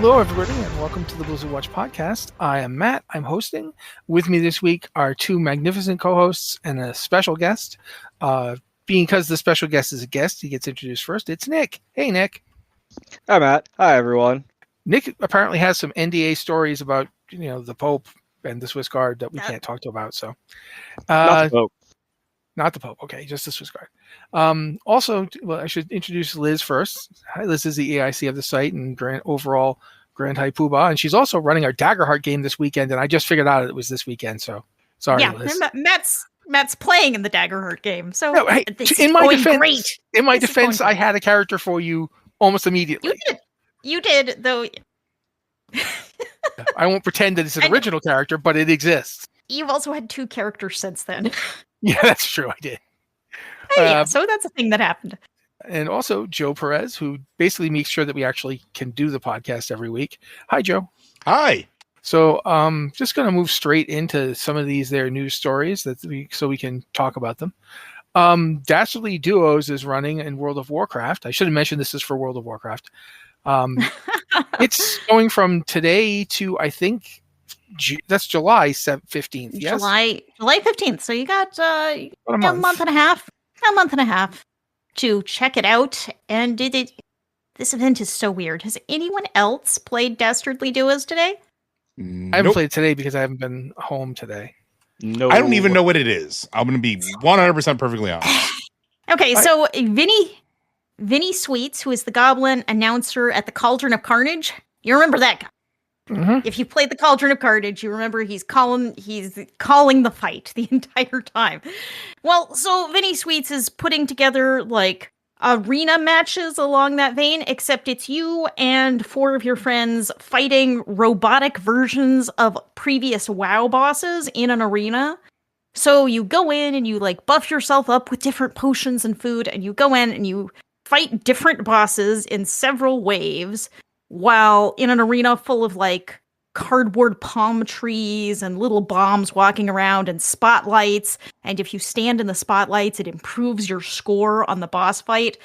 Hello, everybody, and welcome to the Overwatch podcast. I am Matt. I'm hosting. With me this week are two magnificent co-hosts and a special guest. Because the special guest is a guest, he gets introduced first. It's Nick. Hey, Nick. Hi, Matt. Hi, everyone. Nick apparently has some NDA stories about, the Pope and the Swiss Guard that we can't talk to about. So, Not the Pope. Not the Pope. Okay, just the Swiss Guard. Also, I should introduce Liz first. Hi, Liz is the EIC of the site and overall Grand High Poobah, and she's also running our Daggerheart game this weekend. And I just figured out it was this weekend, so sorry, Liz. Matt's playing in the Daggerheart game, so no, hey, in my defense, I had a character for you almost immediately. You did, though. I won't pretend that it's an original character, but it exists. You've also had two characters since then. Yeah, that's true. I did. So that's a thing that happened. And also Joe Perez, who basically makes sure that we actually can do the podcast every week. Hi, Joe. Hi. So just going to move straight into some of their news stories so we can talk about them. Dastardly Duos is running in World of Warcraft. I should have mentioned this is for World of Warcraft. It's going from today to, I think, that's July 15th. Yes? July 15th. So you got a month and a half. A month and a half to check it out. And this event is so weird. Has anyone else played Dastardly Duos today? I haven't played today because I haven't been home today. No, I don't even know what it is. I'm going to be 100% perfectly honest. Okay, so Vinny Sweets, who is the goblin announcer at the Cauldron of Carnage, you remember that guy. Mm-hmm. If you played the Cauldron of Carnage, you remember he's calling the fight the entire time. Well, so Vinny Sweets is putting together like arena matches along that vein, except it's you and 4 of your friends fighting robotic versions of previous WoW bosses in an arena. So you go in and you like buff yourself up with different potions and food, and you go in and you fight different bosses in several waves, while in an arena full of like cardboard palm trees and little bombs walking around and spotlights. And if you stand in the spotlights, it improves your score on the boss fight.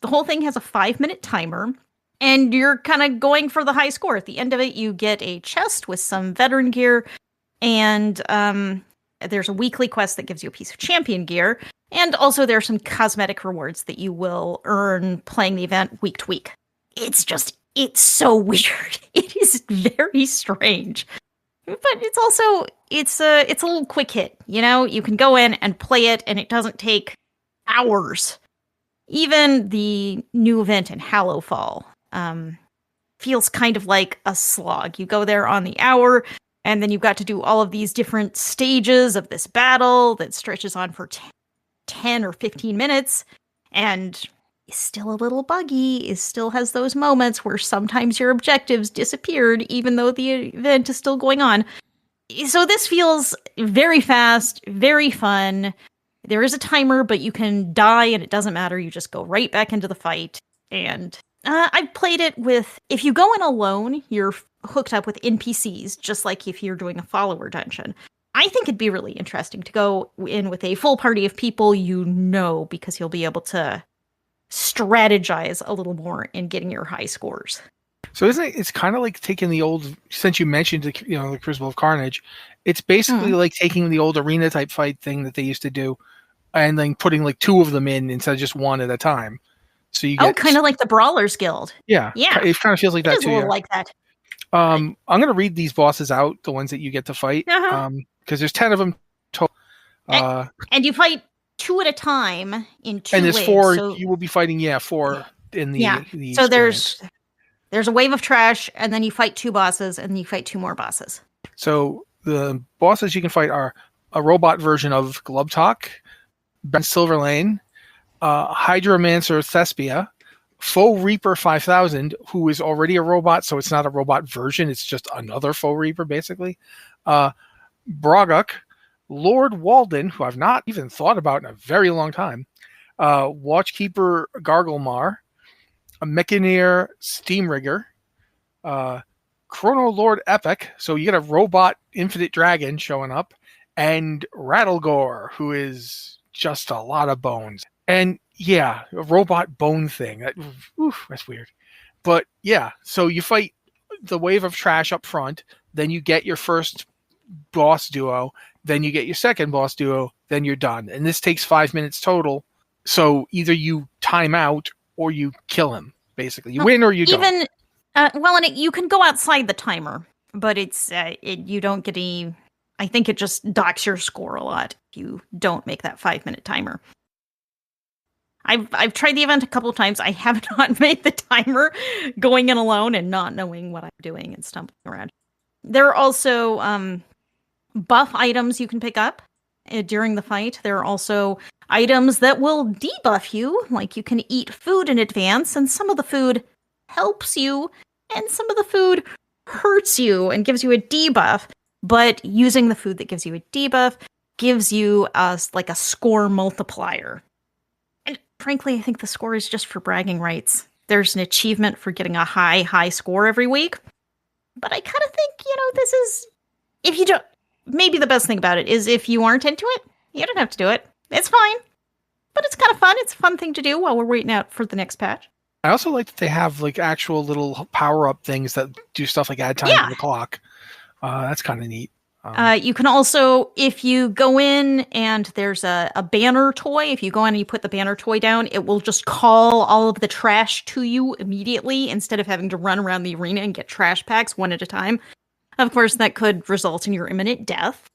The whole thing has a 5-minute timer, and you're kind of going for the high score. At the end of it, you get a chest with some veteran gear, and there's a weekly quest that gives you a piece of champion gear. And also there are some cosmetic rewards that you will earn playing the event week to week. It's so weird. It is very strange. But it's also, it's a little quick hit, You can go in and play it, and it doesn't take hours. Even the new event in Hallowfall feels kind of like a slog. You go there on the hour, and then you've got to do all of these different stages of this battle that stretches on for 10 or 15 minutes, and is still a little buggy. It still has those moments where sometimes your objectives disappeared, even though the event is still going on. So this feels very fast, very fun. There is a timer, but you can die and it doesn't matter. You just go right back into the fight. And I've played it with, if you go in alone, you're hooked up with NPCs, just like if you're doing a follower dungeon. I think it'd be really interesting to go in with a full party of people because you'll be able to strategize a little more in getting your high scores. So it's kind of like taking the old, since you mentioned the Crucible of Carnage, it's basically like taking the old arena type fight thing that they used to do and then putting like 2 of them in instead of just 1 at a time. So you get kind of like the Brawlers Guild. Yeah. It kind of feels like that too. A little like that. I'm going to read these bosses out, the ones that you get to fight, because there's 10 of them total. And you fight 2 at a time in 2 and there's waves, 4. So you will be fighting 4 in the the so there's a wave of trash, and then you fight 2 bosses, and you fight 2 more bosses. So the bosses you can fight are a robot version of Glubtalk, Ben Silverlane, Hydromancer Thespia, Faux Reaper 5000, who is already a robot, so it's not a robot version, it's just another Faux Reaper basically. Broguk, Lord Walden, who I've not even thought about in a very long time, Watchkeeper Garglemar, a Mechaneer Steamrigger, Chrono Lord Epic, so you get a robot Infinite Dragon showing up, and Rattlegore, who is just a lot of bones. And yeah, a robot bone thing. That's weird. But yeah, so you fight the wave of trash up front, then you get your first boss duo, then you get your second boss duo, then you're done. And this takes 5 minutes total. So either you time out or you kill him. Basically, you win or you don't. And you can go outside the timer, but you don't get any. I think it just docks your score a lot if you don't make that 5-minute timer. I've tried the event a couple of times. I have not made the timer going in alone and not knowing what I'm doing and stumbling around. There are also buff items you can pick up during the fight. There are also items that will debuff you, like you can eat food in advance, and some of the food helps you, and some of the food hurts you and gives you a debuff. But using the food that gives you a debuff gives you a score multiplier. And frankly, I think the score is just for bragging rights. There's an achievement for getting a high score every week. But I kind of think, this is... If you don't... Maybe the best thing about it is if you aren't into it, you don't have to do it. It's fine. But it's kind of fun. It's a fun thing to do while we're waiting out for the next patch. I also like that they have actual little power-up things that do stuff like add time to the clock. That's kind of neat. You can also, if you go in and there's a banner toy, if you go in and you put the banner toy down, it will just call all of the trash to you immediately instead of having to run around the arena and get trash packs one at a time. Of course, that could result in your imminent death.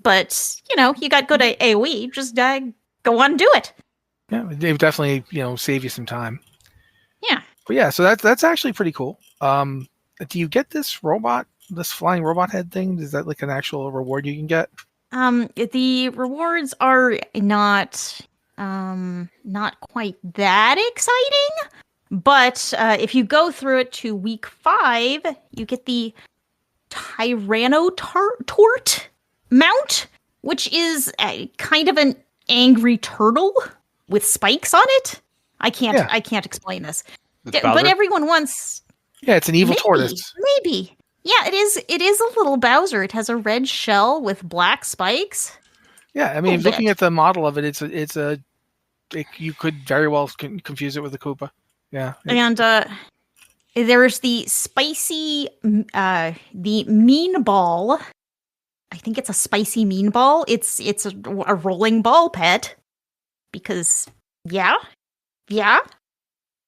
But, you got good AoE, just go on and do it. Yeah, they've definitely, save you some time. Yeah. But yeah, so that's actually pretty cool. Do you get this flying robot head thing? Is that an actual reward you can get? The rewards are not quite that exciting, but if you go through it to week 5, you get the Tort mount, which is kind of an angry turtle with spikes on it. I can't explain this. But everyone wants... Yeah, it's an evil tortoise. Maybe. Yeah, it is. It is a little Bowser. It has a red shell with black spikes. Yeah, I mean, looking at the model of it, you could very well confuse it with a Koopa. Yeah. And there's the spicy, the mean ball. I think it's a spicy mean ball. It's a rolling ball pet because yeah.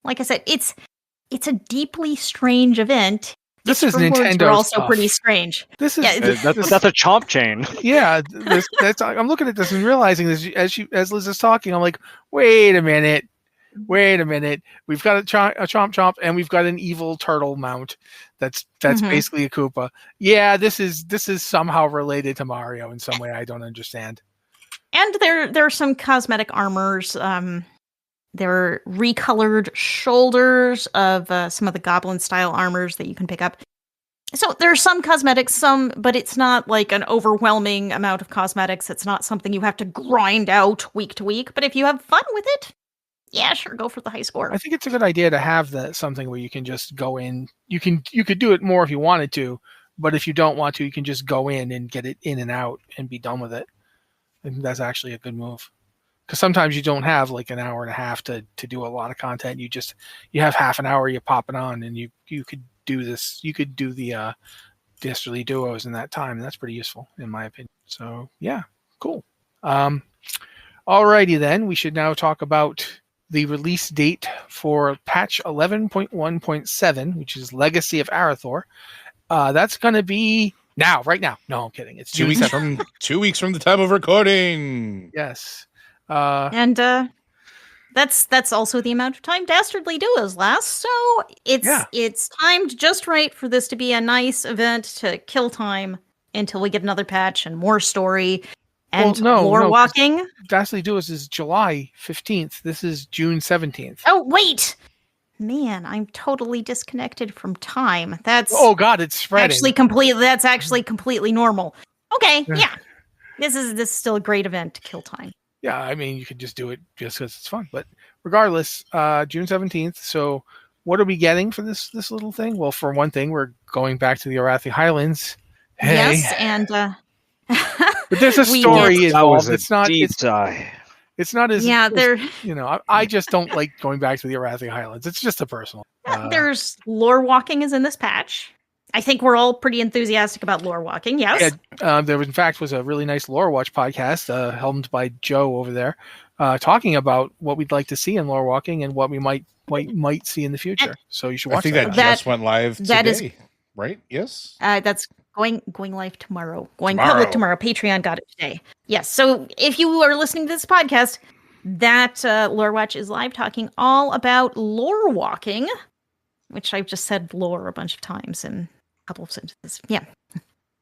Like I said, it's a deeply strange event. This is rewards Nintendo are also stuff. Pretty strange. That's a chomp chain. Yeah, I'm looking at this and realizing this as Liz is talking. I'm like, wait a minute. We've got a chomp, and we've got an evil turtle mount. That's basically a Koopa. Yeah, this is somehow related to Mario in some way I don't understand. And there are some cosmetic armors. There are recolored shoulders of some of the goblin-style armors that you can pick up. So there are some cosmetics, but it's not like an overwhelming amount of cosmetics. It's not something you have to grind out week to week. But if you have fun with it, yeah, sure, go for the high score. I think it's a good idea to have something where you can just go in. You could do it more if you wanted to, but if you don't want to, you can just go in and get it in and out and be done with it. I think that's actually a good move. Because sometimes you don't have an hour and a half to do a lot of content. You have half an hour, you pop it on, and you could do this. You could do the Dastardly Duos in that time, and that's pretty useful in my opinion. So yeah, cool. Alrighty then, we should now talk about the release date for patch 11.1.7, which is Legacy of Arathor. That's going to be right now. No, I'm kidding. It's 2 weeks from 2 weeks from the time of recording. Yes. And that's also the amount of time Dastardly Duos last, so it's timed just right for this to be a nice event to kill time until we get another patch and more story and lore walking. Dastardly Duos is July 15th. This is June 17th. Oh, wait! Man, I'm totally disconnected from time. That's it's spreading. That's actually completely normal. Okay, yeah. This is still a great event to kill time. Yeah, I mean, you could just do it just because it's fun. But regardless, June 17th. So what are we getting for this little thing? Well, for one thing, we're going back to the Arathi Highlands. Hey. Yes, and... but there's a story involved. It's not as... Yeah, I just don't like going back to the Arathi Highlands. It's just a personal... There's lore walking is in this patch. I think we're all pretty enthusiastic about lore walking. Yes. Yeah, there in fact was a really nice Lore Watch podcast helmed by Joe over there, talking about what we'd like to see in lore walking and what we might see in the future. So you should watch I think that just went live today, right? Yes. That's going live tomorrow. Going public tomorrow. Patreon got it today. Yes. So if you are listening to this podcast, that Lore Watch is live talking all about lore walking, which I've just said lore a bunch of times in a couple of sentences. Yeah.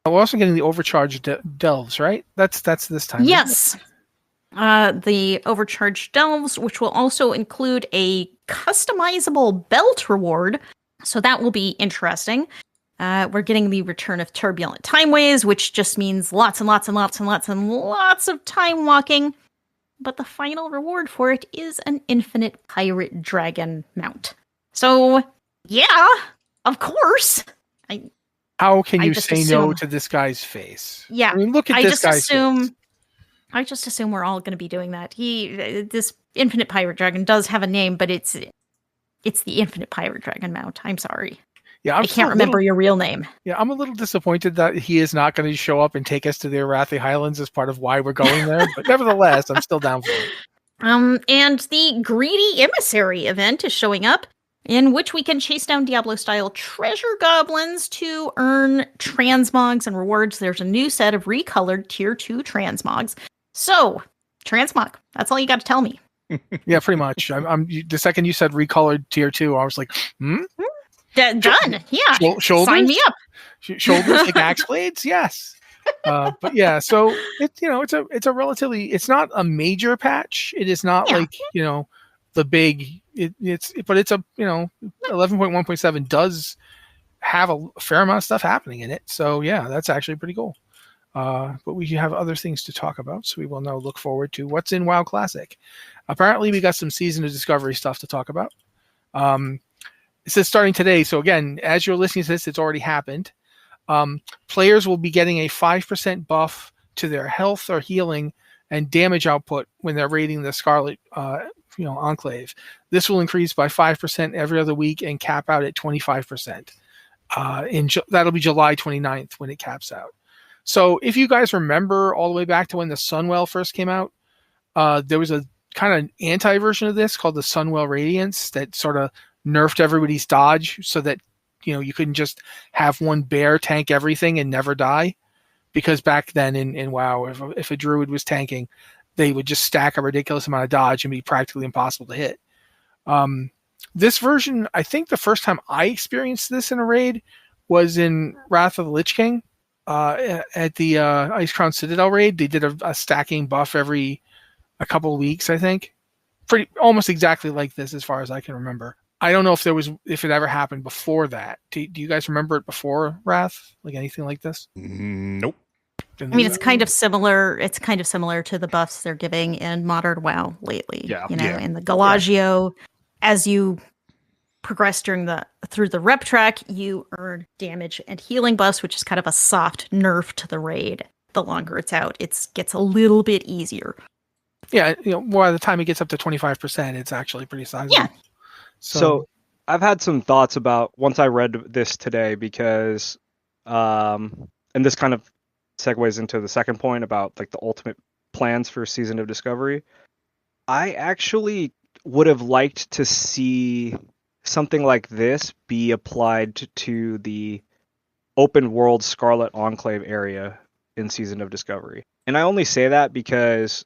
We're also getting the overcharged delves, right? That's this time. Yes. The overcharged delves, which will also include a customizable belt reward. So that will be interesting. We're getting the return of turbulent timeways, which just means lots and lots and lots and lots and lots of time walking. But the final reward for it is an infinite pirate dragon mount. So, yeah, of course. How can you say no to this guy's face? Yeah, I mean, look at this guy's face. I just assume we're all going to be doing that. This infinite pirate dragon does have a name, but it's the infinite pirate dragon mount. I'm sorry. Yeah, I can't remember your real name. Yeah, I'm a little disappointed that he is not going to show up and take us to the Arathi Highlands as part of why we're going there. But nevertheless, I'm still down for it. And the Greedy Emissary event is showing up, in which we can chase down Diablo-style treasure goblins to earn transmogs and rewards. There's a new set of recolored Tier 2 transmogs. So, transmog. That's all you got to tell me. Yeah, pretty much. The second you said recolored Tier 2, I was like, Done. Yeah. Shoulders? Sign me up. Shoulders like axe blades? Yes. But yeah, so it's a relatively, it's not a major patch. It is not like, the big, but it's a, 11.1.7 does have a fair amount of stuff happening in it. So yeah, that's actually pretty cool. But we have other things to talk about, so we will now look forward to what's in WoW Classic. Apparently we got some Season of Discovery stuff to talk about. It says starting today. So again, as you're listening to this, it's already happened. Players will be getting a 5% buff to their health or healing and damage output when they're raiding the Scarlet Enclave. This will increase by 5% every other week and cap out at 25%. That'll be July 29th when it caps out. So if you guys remember all the way back to when the Sunwell first came out, there was a kind of anti-version of this called the Sunwell Radiance that sort of nerfed everybody's dodge so that you couldn't just have one bear tank everything and never die, because back then in WoW, if a druid was tanking, they would just stack a ridiculous amount of dodge and be practically impossible to hit. This version, I think the first time I experienced this in a raid was in Wrath of the Lich King at the Ice Crown Citadel raid. They did a stacking buff every a couple of weeks, I think. Almost exactly like this as far as I can remember. I don't know if it ever happened before that. Do you guys remember it before Wrath? Like anything like this? Nope. I mean, it's kind of similar. It's kind of similar to the buffs they're giving in Modern WoW lately. Yeah. In the Galagio, as you progress through the rep track, you earn damage and healing buffs, which is kind of a soft nerf to the raid. The longer it's out, it gets a little bit easier. Yeah, by the time it gets up to 25%, it's actually pretty sizable. Yeah. So I've had some thoughts about, once I read this today, because, and this kind of segues into the second point about like the ultimate plans for Season of Discovery. I actually would have liked to see something like this be applied to the open world Scarlet Enclave area in Season of Discovery. And I only say that because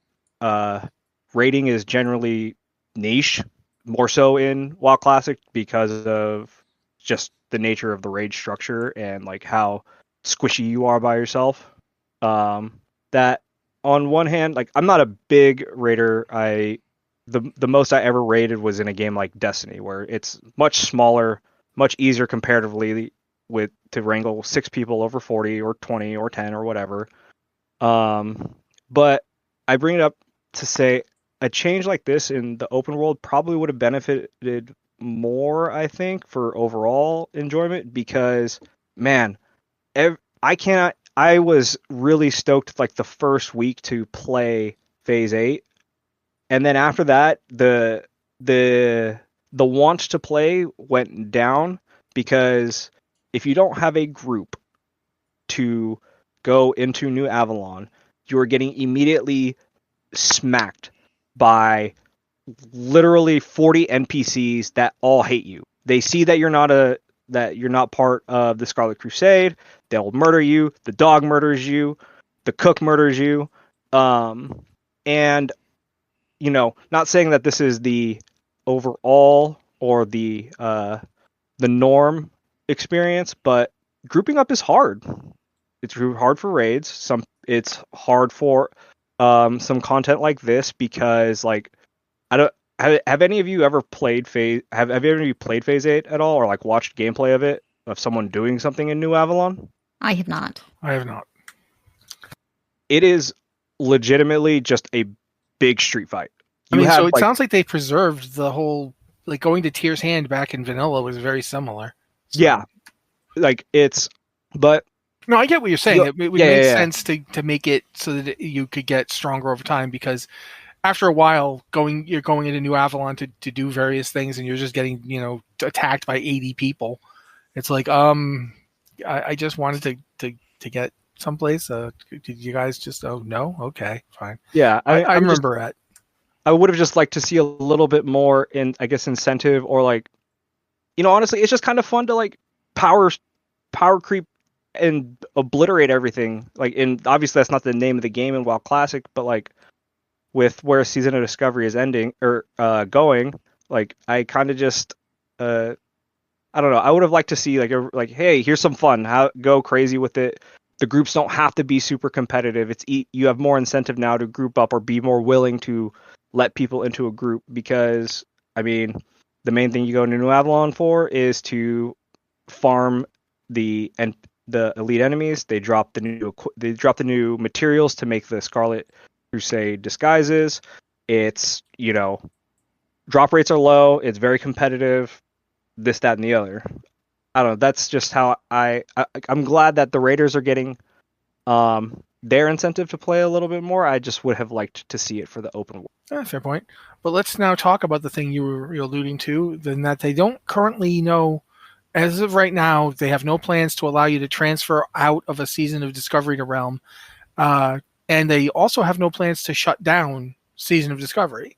raiding is generally niche, more so in WoW Classic, because of just the nature of the raid structure and like how squishy you are by yourself. That on one hand, like I'm not a big raider. The most I ever raided was in a game like Destiny, where it's much smaller, much easier comparatively to wrangle 6 people over 40 or 20 or 10 or whatever. But I bring it up to say a change like this in the open world probably would have benefited more, I think, for overall enjoyment, because, man, I was really stoked like the first week to play Phase 8. And then after that, the want to play went down, because if you don't have a group to go into New Avalon, you are getting immediately smacked by literally 40 NPCs that all hate you. They see that you're not part of the Scarlet Crusade. They'll murder you. The dog murders you. The cook murders you. And not saying that this is the overall or the norm experience, but grouping up is hard. It's hard for raids. It's hard for some content like this because I don't have any of you ever played phase have any of you played Phase 8 at all or watched gameplay of someone doing something in New Avalon? I have not. I have not. It is legitimately just a big street fight. So it sounds like they preserved the whole going to Tyr's Hand back in vanilla was very similar. So. Yeah. But no, I get what you're saying. It would make sense to make it so that you could get stronger over time because after a while, you're going into New Avalon to do various things, and you're just getting attacked by 80 people. It's like I just wanted to get someplace. Did you guys just? Oh no, okay, fine. Yeah, I remember that. I would have just liked to see a little bit more incentive or honestly, it's just kind of fun to power creep and obliterate everything. And obviously that's not the name of the game in WoW Classic, but with where Season of Discovery is ending or going, I kind of just I don't know. I would have liked to see hey, here's some fun. Go crazy with it. The groups don't have to be super competitive. You have more incentive now to group up or be more willing to let people into a group because the main thing you go into New Avalon for is to farm the elite enemies. They drop the new materials to make the Scarlet Crusade disguises. It's drop rates are low. It's very competitive. This, that, and the other. I don't know. That's just how I'm glad that the Raiders are getting their incentive to play a little bit more. I just would have liked to see it for the open world. Yeah, fair point. But let's now talk about the thing you're alluding to, then that they don't currently know. As of right now, they have no plans to allow you to transfer out of a Season of Discovery to Realm. And they also have no plans to shut down Season of Discovery,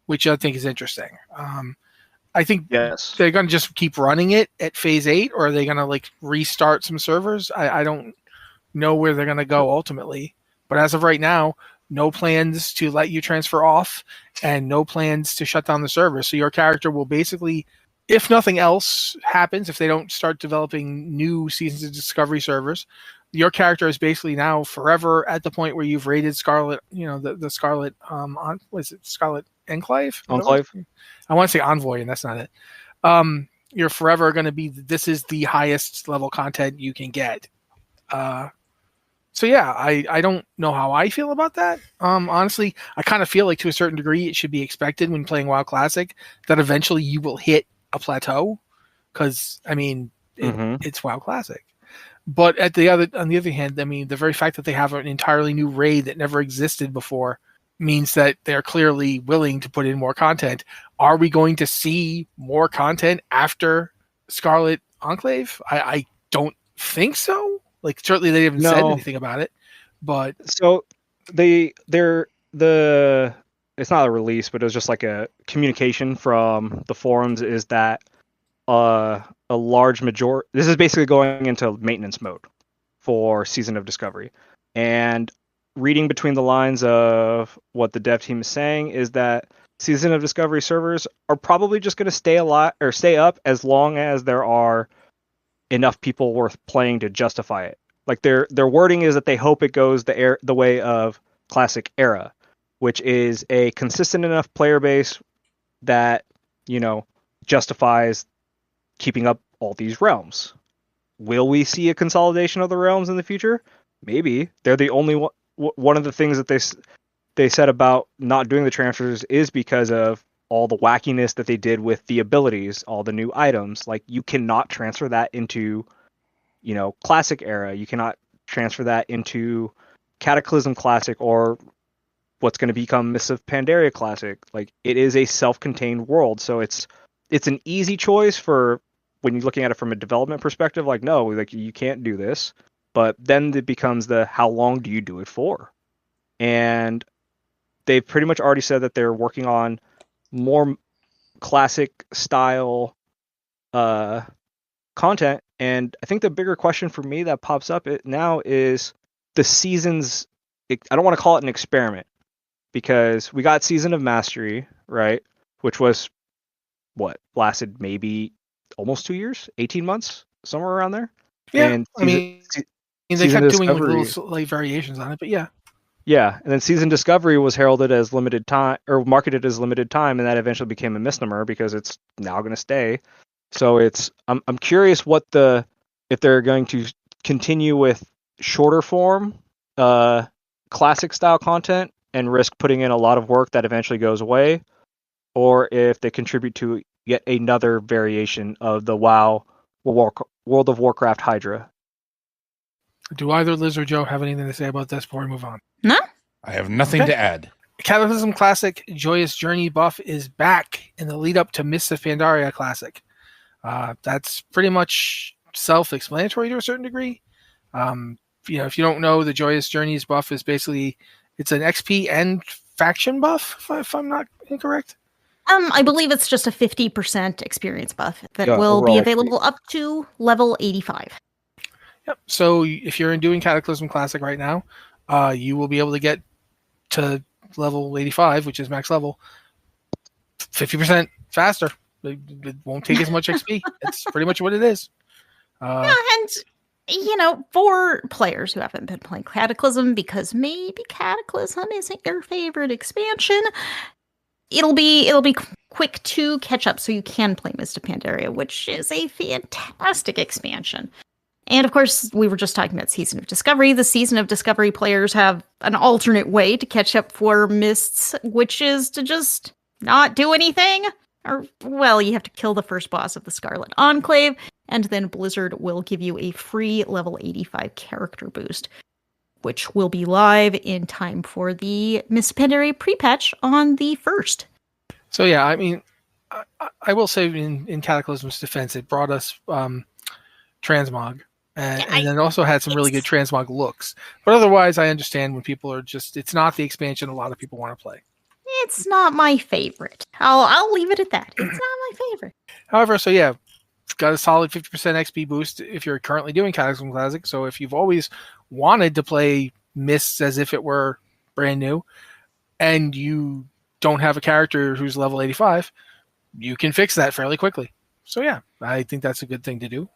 which I think is interesting. I think they're going to just keep running it at Phase 8, or are they going to restart some servers? I don't know where they're going to go ultimately. But as of right now, no plans to let you transfer off and no plans to shut down the server. So your character will basically, if nothing else happens, if they don't start developing new Seasons of Discovery servers, your character is basically now forever at the point where you've raided Scarlet, the Scarlet, was it Scarlet Enclave? Enclave? I want to say Envoy, and that's not it. You're forever going to be, this is the highest level content you can get. So yeah, I don't know how I feel about that. Honestly, I kind of feel like to a certain degree it should be expected when playing WoW Classic that eventually you will hit a plateau because it's WoW Classic. But on the other hand, the very fact that they have an entirely new raid that never existed before means that they're clearly willing to put in more content. Are we going to see more content after Scarlet Enclave? I don't think so. Certainly they haven't said anything about it, but so it's not a release, but it was just a communication from the forums is that a large majority, this is basically going into maintenance mode for Season of Discovery. And reading between the lines of what the dev team is saying is that Season of Discovery servers are probably just going to stay up as long as there are enough people worth playing to justify it. Their wording is that they hope it goes the way of Classic Era, which is a consistent enough player base that justifies keeping up all these realms. Will we see a consolidation of the realms in the future? Maybe. They're the only one. One of the things that they said about not doing the transfers is because of all the wackiness that they did with the abilities, all the new items. You cannot transfer that into, Classic Era. You cannot transfer that into Cataclysm Classic or what's going to become Mists of Pandaria Classic. It is a self-contained world, so it's an easy choice for when you're looking at it from a development perspective, like, no, like you can't do this. But then it becomes how long do you do it for? And they've pretty much already said that they're working on more classic style content. And I think the bigger question for me that pops up now is the seasons. I don't want to call it an experiment, because we got Season of Mastery, right? Which was lasted maybe almost 2 years, 18 months, somewhere around there. Yeah, and they kept doing like little slight variations on it, but yeah. Yeah, and then Season Discovery was heralded as limited time, or marketed as limited time, and that eventually became a misnomer because it's now going to stay. So I'm curious if they're going to continue with shorter form, classic style content and risk putting in a lot of work that eventually goes away, or if they contribute to yet another variation of the WoW World of Warcraft Hydra. Do either Liz or Joe have anything to say about this before we move on? No? I have nothing to add. Cataclysm Classic Joyous Journey buff is back in the lead up to Mists of Pandaria Classic. That's pretty much self-explanatory to a certain degree. If you don't know, the Joyous Journeys buff is basically it's an XP and faction buff, if I'm not incorrect. I believe it's just a 50% experience buff that will be available up to level 85. Yep. So if you're doing Cataclysm Classic right now, you will be able to get to level 85, which is max level, 50% faster. It won't take as much XP. It's pretty much what it is. And for players who haven't been playing Cataclysm, because maybe Cataclysm isn't your favorite expansion, it'll be quick to catch up, so you can play Mist of Pandaria, which is a fantastic expansion. And of course, we were just talking about Season of Discovery. The Season of Discovery players have an alternate way to catch up for Mists, which is to just not do anything. You have to kill the first boss of the Scarlet Enclave, and then Blizzard will give you a free level 85 character boost, which will be live in time for the Mists of Pandaria pre-patch on the 1st. So yeah, I mean, I will say in Cataclysm's defense, it brought us transmog. And then also had some really good transmog looks. But otherwise, I understand when people are it's not the expansion a lot of people want to play. It's not my favorite. I'll leave it at that. It's not my favorite. However, so yeah, it's got a solid 50% XP boost if you're currently doing Cataclysm Classic. So if you've always wanted to play Mists as if it were brand new, and you don't have a character who's level 85, you can fix that fairly quickly. So yeah, I think that's a good thing to do,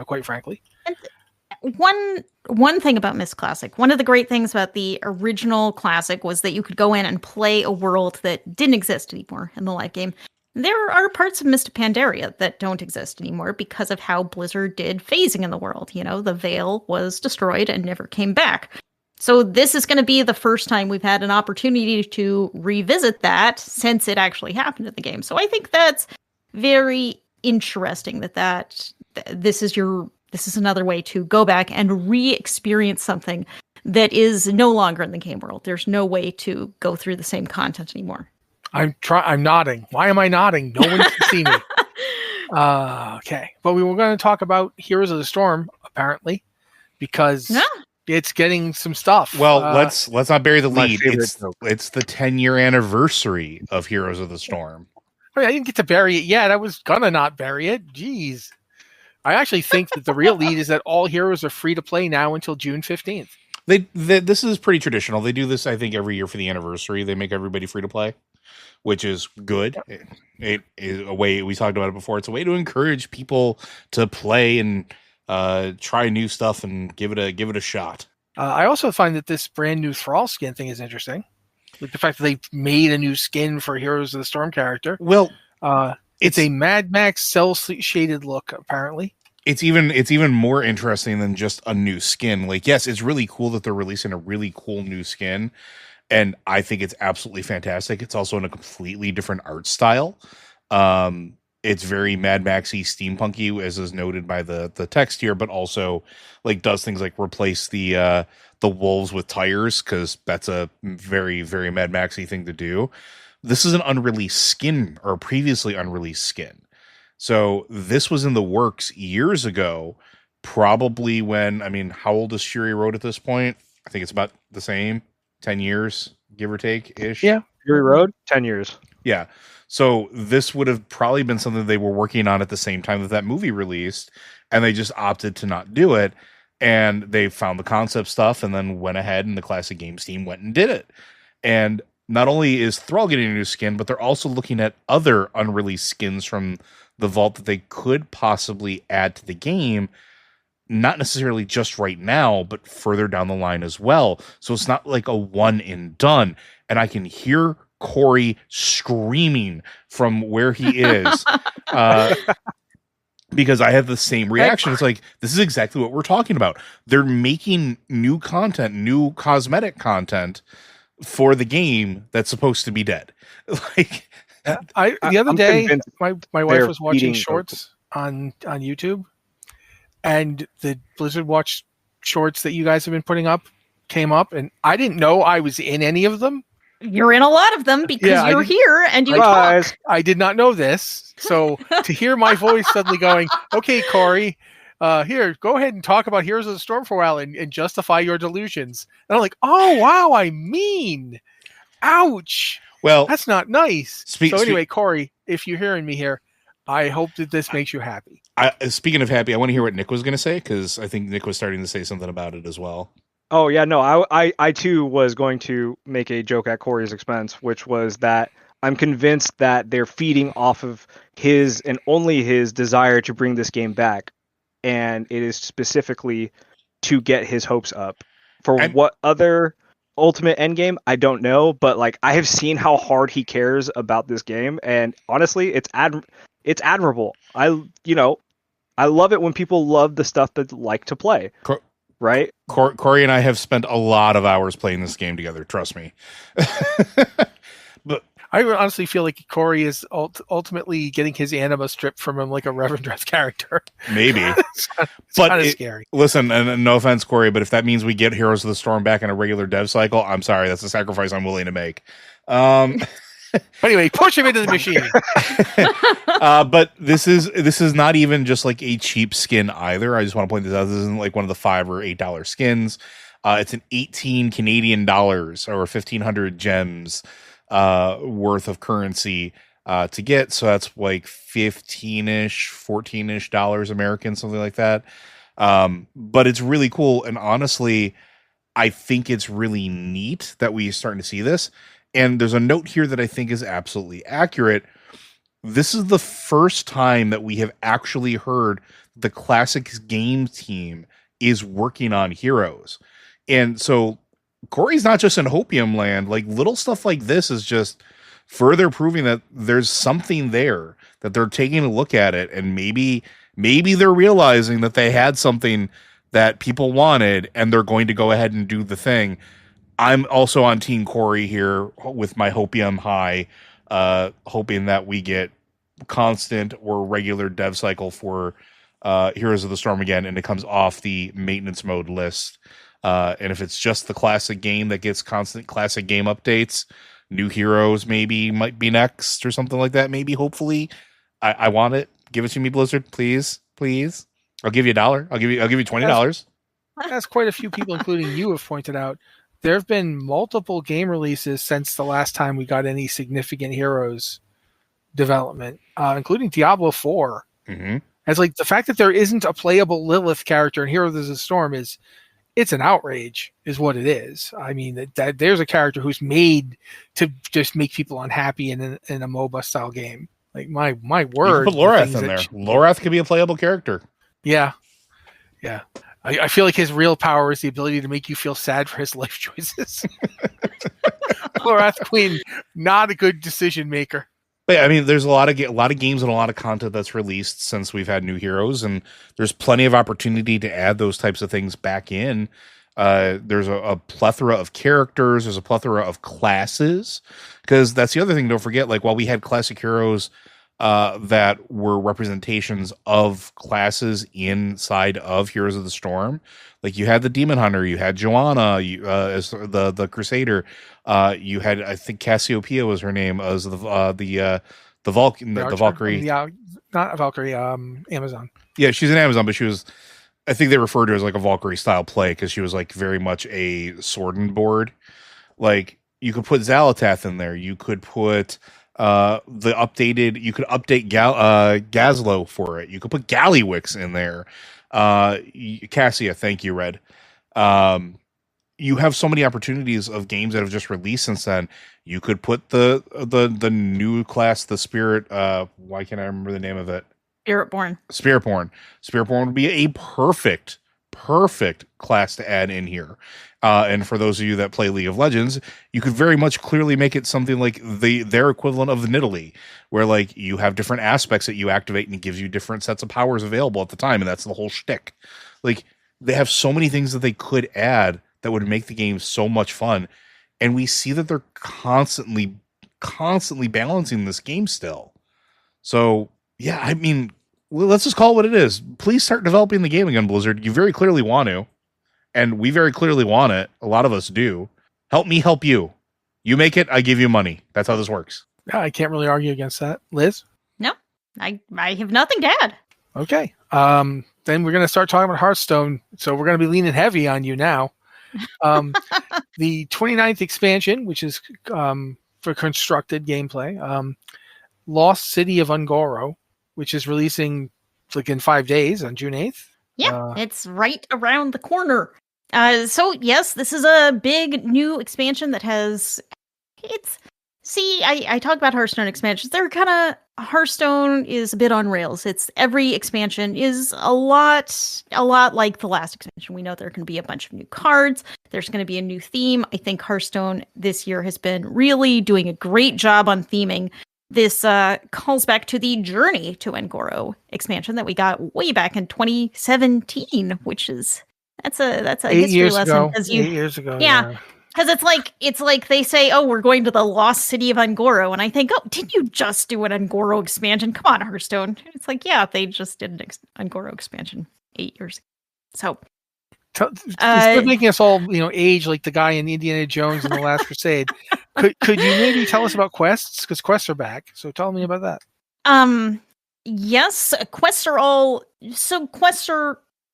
quite frankly. And one thing about Mists Classic, one of the great things about the original Classic was that you could go in and play a world that didn't exist anymore in the live game. There are parts of Mist of Pandaria that don't exist anymore because of how Blizzard did phasing in the world. The Veil was destroyed and never came back. So this is going to be the first time we've had an opportunity to revisit that since it actually happened in the game. So I think that's very interesting that this is another way to go back and re-experience something that is no longer in the game world. There's no way to go through the same content anymore. I'm nodding. Why am I nodding? No one can see me. Okay. But we were going to talk about Heroes of the Storm, apparently, because it's getting some stuff. Well, let's not bury the lead. It's the 10-year anniversary of Heroes of the Storm. I didn't get to bury it yet. I was going to not bury it. Jeez. I actually think that the real lead is that all heroes are free to play now until June 15th. This is pretty traditional. They do this, I think, every year for the anniversary. They make everybody free to play, which is good. It is a way, we talked about it before, it's a way to encourage people to play and try new stuff and give it a shot. I also find that this brand new Thrall skin thing is interesting. Like the fact that they made a new skin for Heroes of the Storm character. Well, it's a Mad Max cel-shaded look, apparently. It's even more interesting than just a new skin. Like, yes, it's really cool that they're releasing a really cool new skin, and I think it's absolutely fantastic. It's also in a completely different art style. It's very Mad Maxy, steampunky, as is noted by the text here, but also like does things like replace the wolves with tires, because that's a very, very Mad Maxy thing to do. This is an unreleased skin, or a previously unreleased skin. So this was in the works years ago, probably when, I mean, how old is Fury Road at this point? I think it's about the same, 10 years, give or take ish. Yeah. Fury Road, 10 years. Yeah. So this would have probably been something they were working on at the same time that that movie released, and they just opted to not do it. And they found the concept stuff and then went ahead, and the Classic Games team went and did it. And not only is Thrall getting a new skin, but they're also looking at other unreleased skins from the vault that they could possibly add to the game. Not necessarily just right now, but further down the line as well. So it's not like a one and done. And I can hear Corey screaming from where he is. Because I have the same reaction. It's like, this is exactly what we're talking about. They're making new content, new cosmetic content for the game that's supposed to be dead. Like, the other day, my wife was watching feeding shorts on YouTube, and the Blizzard Watch shorts that you guys have been putting up came up, and I didn't know I was in any of them. You're in a lot of them because you're here and you Guys. talk. I did not know this. So to hear my voice suddenly going, okay, Corey, here, go ahead and talk about Heroes of the Storm for a while and justify your delusions. And I'm like, oh, wow, I mean, ouch. well, That's not nice. So anyway, Corey, if you're hearing me here, I hope that this makes you happy. speaking of happy, I want to hear what Nick was going to say, because I think Nick was starting to say something about it as well. Oh yeah, no, I too was going to make a joke at Corey's expense, which was that I'm convinced that they're feeding off of his and only his desire to bring this game back, and it is specifically to get his hopes up. For what other ultimate endgame, I don't know, but like I have seen how hard he cares about this game, and honestly, it's admirable. I love it when people love the stuff that like to play. Right? Corey and I have spent a lot of hours playing this game together. Trust me. But I honestly feel like Corey is ultimately getting his anima stripped from him like a Reverend Dress character. Maybe. it's but kind of scary. Listen, and no offense, Corey, but if that means we get Heroes of the Storm back in a regular dev cycle, I'm sorry. That's a sacrifice I'm willing to make. Anyway, push him into the machine. But this is not even just like a cheap skin either. I just want to point this out. This isn't like one of the $5 or $8 skins. It's an 18 Canadian dollars or 1,500 gems worth of currency to get. So that's like 15-ish, 14-ish dollars American, something like that. But it's really cool. And honestly, I think it's really neat that we're starting to see this. And there's a note here that I think is absolutely accurate. This is the first time that we have actually heard the Classics game team is working on Heroes. And so Corey's not just in Hopium land. Like, little stuff like this is just further proving that there's something there, that they're taking a look at it, and maybe they're realizing that they had something that people wanted, and they're going to go ahead and do the thing. I'm also on Team Corey here with my Hopium high, hoping that we get constant or regular dev cycle for Heroes of the Storm again, and it comes off the maintenance mode list. And if it's just the classic game that gets constant classic game updates, new heroes maybe might be next or something like that. Maybe, hopefully, I want it. Give it to me, Blizzard, please. I'll give you $1. I'll give you $20. As quite a few people, including you, have pointed out, there have been multiple game releases since the last time we got any significant Heroes development, including Diablo 4. Mm-hmm. It's like the fact that there isn't a playable Lilith character in Heroes of the Storm it's an outrage, is what it is. I mean, that there's a character who's made to just make people unhappy in a MOBA style game. Like, my word. You put Lorath in there. Lorath could be a playable character. Yeah. I feel like his real power is the ability to make you feel sad for his life choices. Lorath Queen, not a good decision maker. But I mean, there's a lot of games and a lot of content that's released since we've had new heroes, and there's plenty of opportunity to add those types of things back in. There's a plethora of characters. There's a plethora of classes, because that's the other thing. Don't forget, like, while we had classic heroes that were representations of classes inside of Heroes of the Storm, like you had the Demon Hunter, you had Joanna, as the Crusader, you had, I think, Cassiopeia was her name, as the Valkyrie. not Valkyrie. Amazon. Yeah, she's an Amazon, but she was. I think they referred to her as like a Valkyrie style play because she was like very much a sword and board. Like you could put Xalatath in there. You could put the updated. You could update Gazlo for it. You could put Gallywix in there. Cassia, thank you, Red. You have so many opportunities of games that have just released since then. You could put the new class, the Spirit. Why can't I remember the name of it? Spiritborn. Spiritborn would be a perfect class to add in here. And for those of you that play League of Legends, you could very much clearly make it something like their equivalent of the Nidalee, where like you have different aspects that you activate and it gives you different sets of powers available at the time, and that's the whole shtick. Like they have so many things that they could add that would make the game so much fun, and we see that they're constantly balancing this game still. So yeah, I mean, let's just call it what it is. Please start developing the game again, Blizzard. You very clearly want to, and we very clearly want it. A lot of us do. Help me help you. You make it, I give you money. That's how this works. Yeah, I can't really argue against that. Liz? No, I have nothing to add. Okay. Then we're going to start talking about Hearthstone. So we're going to be leaning heavy on you now. The 29th expansion, which is for constructed gameplay, Lost City of Ungoro, which is releasing like in 5 days on June 8th. Yeah, it's right around the corner. So yes, this is a big new expansion that has. I talk about Hearthstone expansions. They're kind of Hearthstone is a bit on rails. It's every expansion is a lot like the last expansion. We know there can be a bunch of new cards. There's going to be a new theme. I think Hearthstone this year has been really doing a great job on theming. This calls back to the Journey to Ungoro expansion that we got way back in 2017, which is that's a history lesson. 8 years ago. Yeah. Because it's like they say, oh, we're going to the Lost City of Ungoro, and I think, oh, didn't you just do an Ungoro expansion? Come on, Hearthstone. It's like, yeah, they just did an Ungoro expansion 8 years ago. So instead of making us all, age like the guy in Indiana Jones in The Last Crusade, could you maybe tell us about quests? Because quests are back. So tell me about that. Yes, quests are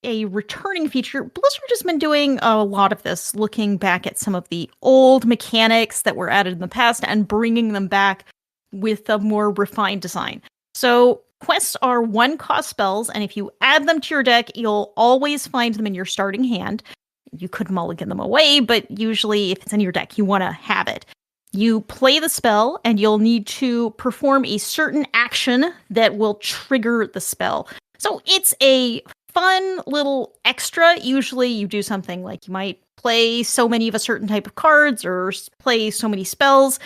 a returning feature. Blizzard has been doing a lot of this, looking back at some of the old mechanics that were added in the past and bringing them back with a more refined design. So quests are 1-cost spells, and if you add them to your deck, you'll always find them in your starting hand. You could mulligan them away, but usually if it's in your deck, you want to have it. You play the spell, and you'll need to perform a certain action that will trigger the spell. So it's a fun little extra. Usually you do something like you might play so many of a certain type of cards or play so many spells.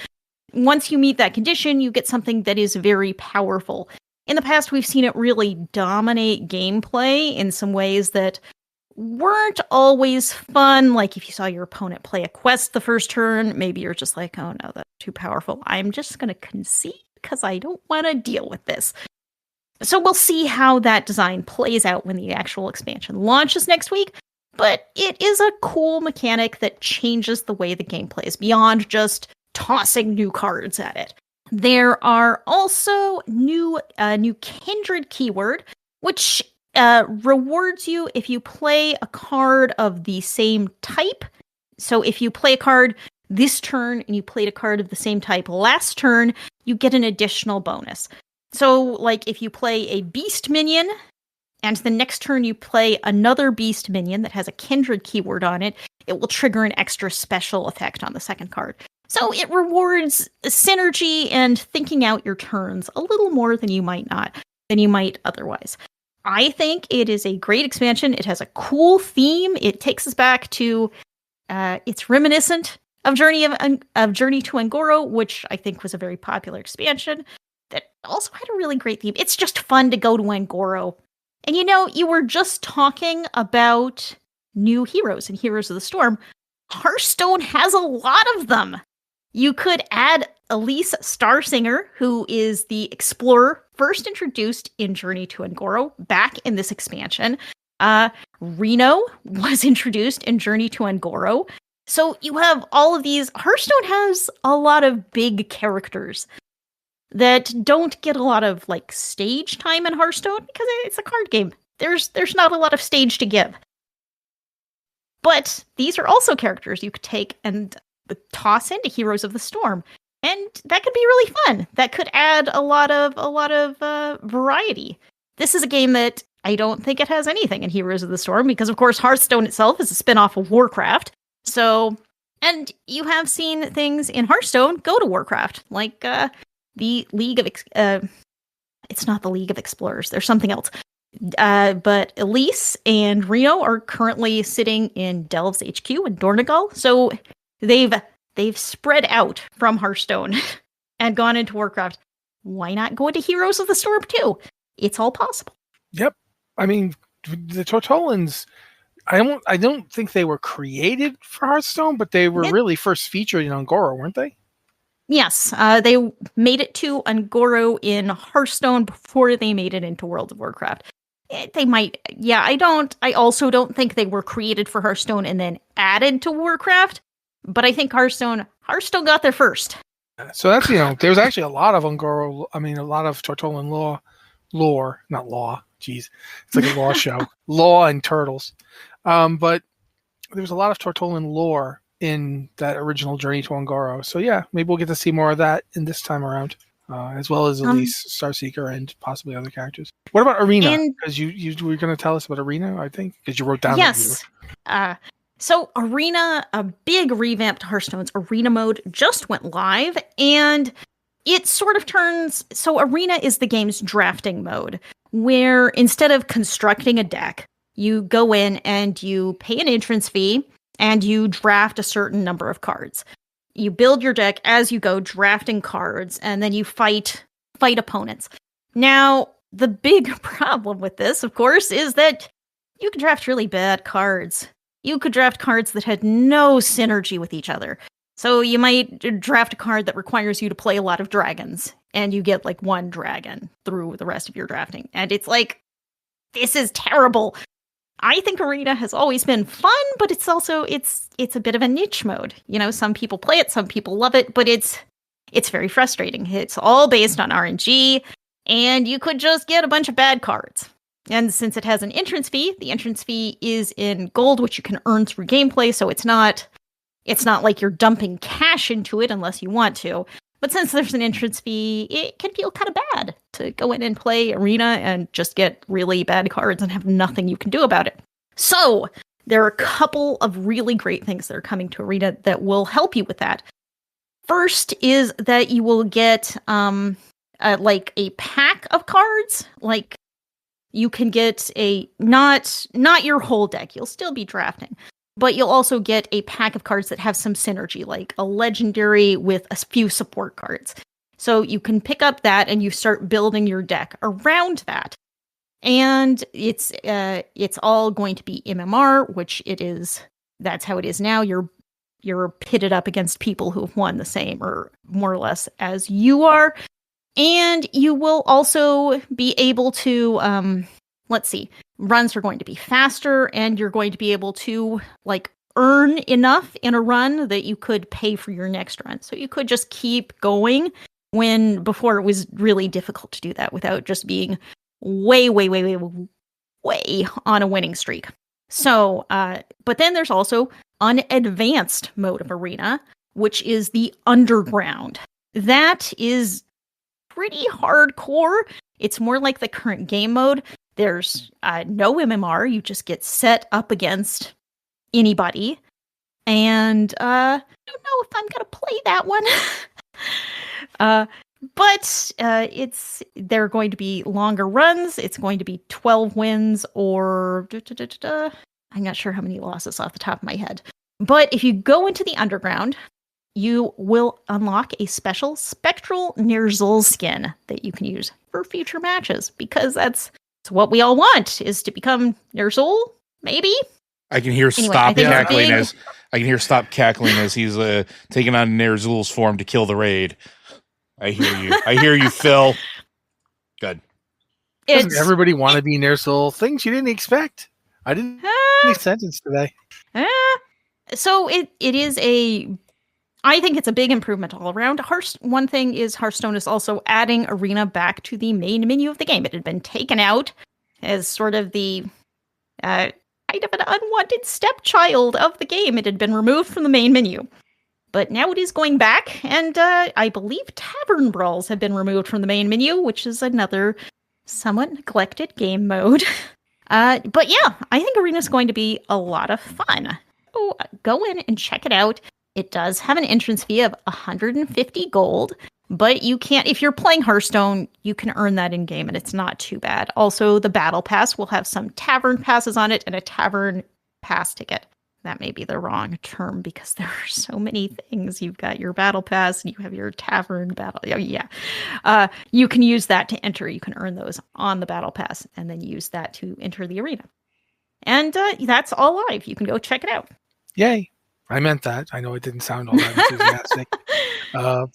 Once you meet that condition, you get something that is very powerful. In the past, we've seen it really dominate gameplay in some ways that weren't always fun. Like if you saw your opponent play a quest the first turn, maybe you're just like, oh no, that's too powerful. I'm just going to concede because I don't want to deal with this. So we'll see how that design plays out when the actual expansion launches next week. But it is a cool mechanic that changes the way the game plays beyond just tossing new cards at it. There are also new kindred keyword, which rewards you if you play a card of the same type. So if you play a card this turn and you played a card of the same type last turn, you get an additional bonus. So like if you play a beast minion and the next turn you play another beast minion that has a kindred keyword on it, it will trigger an extra special effect on the second card. So it rewards synergy and thinking out your turns a little more than you might otherwise. I think it is a great expansion. It has a cool theme. It takes us back to it's reminiscent of Journey to Ungoro, which I think was a very popular expansion that also had a really great theme. It's just fun to go to Ungoro. And you were just talking about new heroes and Heroes of the Storm. Hearthstone has a lot of them. You could add Elise Starsinger, who is the explorer first introduced in Journey to Ungoro, back in this expansion. Reno was introduced in Journey to Ungoro. So you have all of these. Hearthstone has a lot of big characters. that don't get a lot of like stage time in Hearthstone because it's a card game. There's not a lot of stage to give. But these are also characters you could take and toss into Heroes of the Storm, and that could be really fun. That could add a lot of variety. This is a game that I don't think it has anything in Heroes of the Storm because, of course, Hearthstone itself is a spin-off of Warcraft. So, and you have seen things in Hearthstone go to Warcraft, like the League of it's not the League of Explorers. There's something else. But Elise and Reno are currently sitting in Delve's HQ in Dornegal. So they've spread out from Hearthstone and gone into Warcraft. Why not go into Heroes of the Storm too? It's all possible. Yep. I mean, the Tortolans, I don't think they were created for Hearthstone, but they were really first featured in Un'Goro, weren't they? Yes, they made it to Un'Goro in Hearthstone before they made it into World of Warcraft. They might, yeah, I also don't think they were created for Hearthstone and then added to Warcraft, but I think Hearthstone got there first. So that's, there's actually a lot of Un'Goro, a lot of Tortolan not law, geez, it's like a law show, law and turtles. But there's a lot of Tortolan lore in that original Journey to Un'Goro. So yeah, maybe we'll get to see more of that in this time around. As well as Elise, Starseeker, and possibly other characters. What about Arena? Because you were going to tell us about Arena, I think, because you wrote down. Yes. So Arena, a big revamped Hearthstone's Arena mode just went live, and it sort of turns. So Arena is the game's drafting mode, where instead of constructing a deck, you go in and you pay an entrance fee, and you draft a certain number of cards. You build your deck as you go, drafting cards, and then you fight opponents. Now, the big problem with this, of course, is that you could draft really bad cards. You could draft cards that had no synergy with each other. So you might draft a card that requires you to play a lot of dragons, and you get like one dragon through the rest of your drafting. And it's like, this is terrible. I think Arena has always been fun, but it's also it's a bit of a niche mode. Some people play it, some people love it, but it's very frustrating. It's all based on RNG, and you could just get a bunch of bad cards. And since it has an entrance fee, the entrance fee is in gold, which you can earn through gameplay, so it's not like you're dumping cash into it unless you want to. But since there's an entrance fee, it can feel kind of bad to go in and play Arena and just get really bad cards and have nothing you can do about it. So there are a couple of really great things that are coming to Arena that will help you with that. First is that you will get like a pack of cards. Like you can get a not your whole deck. You'll still be drafting. But you'll also get a pack of cards that have some synergy, like a legendary with a few support cards. So you can pick up that and you start building your deck around that. And it's all going to be MMR, which it is. That's how it is now. You're pitted up against people who have won the same or more or less as you are. And you will also be able to let's see. Runs are going to be faster, and you're going to be able to earn enough in a run that you could pay for your next run. So you could just keep going when before it was really difficult to do that without just being way on a winning streak. So, but then there's also an advanced mode of Arena, which is the Underground. That is pretty hardcore. It's more like the current game mode. There's no MMR. You just get set up against anybody. And I don't know if I'm going to play that one. But they're going to be longer runs. It's going to be 12 wins or... I'm not sure how many losses off the top of my head. But if you go into the Underground, you will unlock a special Spectral Ner'zhul skin that you can use for future matches. Because that's what we all want, is to become Ner'zhul, maybe? I can hear Stop cackling as he's taking on Ner'zhul's form to kill the raid. I hear you, Phil. Good. Doesn't everybody want to be Ner'zhul? Things you didn't expect. I didn't any sentence today. So it is a I think it's a big improvement all around. One thing is Hearthstone is also adding Arena back to the main menu of the game. It had been taken out as sort of the kind of an unwanted stepchild of the game. It had been removed from the main menu. But now it is going back, and I believe Tavern Brawls have been removed from the main menu, which is another somewhat neglected game mode. But yeah, I think Arena's going to be a lot of fun. So go in and check it out. It does have an entrance fee of 150 gold, but you can't, if you're playing Hearthstone, you can earn that in game, and it's not too bad. Also, the Battle Pass will have some Tavern Passes on it and a Tavern Pass ticket. That may be the wrong term because there are so many things. You've got your Battle Pass and you have your Tavern Battle. Oh, yeah. You can use that to enter. You can earn those on the Battle Pass and then use that to enter the arena. And that's all live. You can go check it out. Yay. I meant that. I know it didn't sound all that enthusiastic,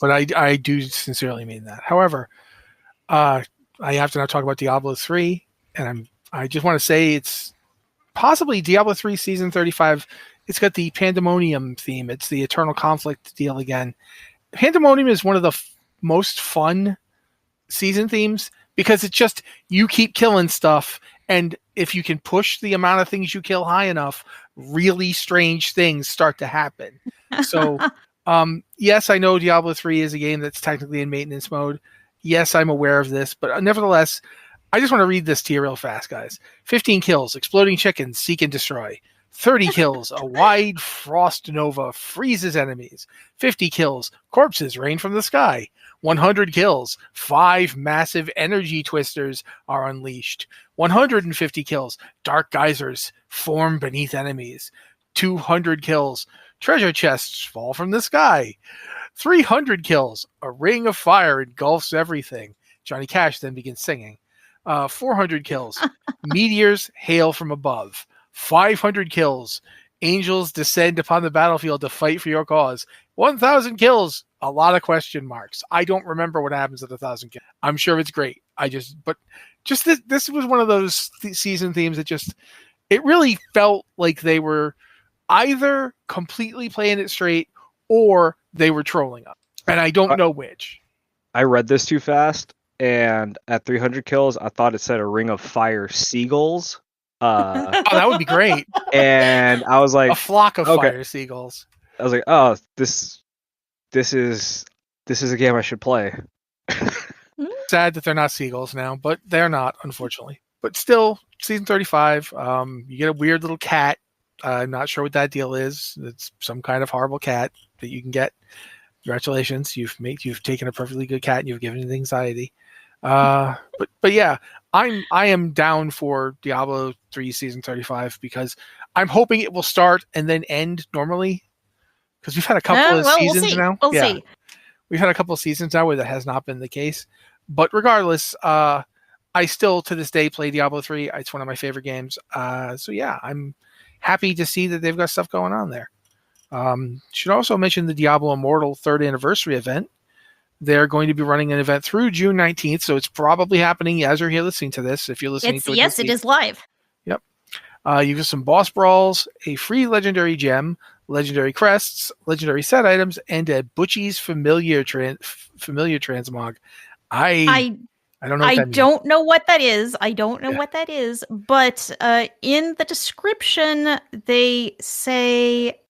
but I do sincerely mean that. However, I have to now talk about Diablo 3, and I just want to say it's possibly Diablo 3 Season 35. It's got the Pandemonium theme. It's the Eternal Conflict deal again. Pandemonium is one of the most fun season themes because it's just you keep killing stuff, and if you can push the amount of things you kill high enough, really strange things start to happen. So, yes, I know Diablo 3 is a game that's technically in maintenance mode. Yes, I'm aware of this, but nevertheless, I just want to read this to you real fast, guys. 15 kills, exploding chickens, seek and destroy. 30 kills, a wide frost nova freezes enemies. 50 kills, corpses rain from the sky. 100 kills, 5 massive energy twisters are unleashed. 150 kills, dark geysers form beneath enemies. 200 kills, treasure chests fall from the sky. 300 kills, a ring of fire engulfs everything. Johnny Cash then begins singing. 400 kills, meteors hail from above. 500 kills, angels descend upon the battlefield to fight for your cause. 1,000 kills, a lot of question marks. I don't remember what happens at 1,000 kills. I'm sure it's great. But this was one of those season themes that it really felt like they were either completely playing it straight or they were trolling us. And I don't know which. I read this too fast, and at 300 kills, I thought it said a ring of fire seagulls. Oh, that would be great. And I was like, a flock of fire seagulls. I was like, oh, this is a game I should play. Sad that they're not seagulls now, but they're not, unfortunately. But still, season 35, you get a weird little cat. I'm not sure what that deal is. It's some kind of horrible cat that you can get. Congratulations, you've taken a perfectly good cat and you've given it anxiety. But yeah, I am down for Diablo 3 Season 35 because I'm hoping it will start and then end normally. Because we've had a couple of seasons now. We'll see. We've had a couple of seasons now where that has not been the case. But regardless, I still to this day play Diablo 3. It's one of my favorite games. So yeah, I'm happy to see that they've got stuff going on there. Should also mention the Diablo Immortal 3rd anniversary event. They're going to be running an event through June 19th, so it's probably happening as you're here listening to this. If you're listening to it, yes, it is live. Yep. You get some boss brawls, a free legendary gem, legendary crests, legendary set items, and a Butchie's familiar transmog. I don't know. I don't know what that is. I don't know what that is. But in the description, they say,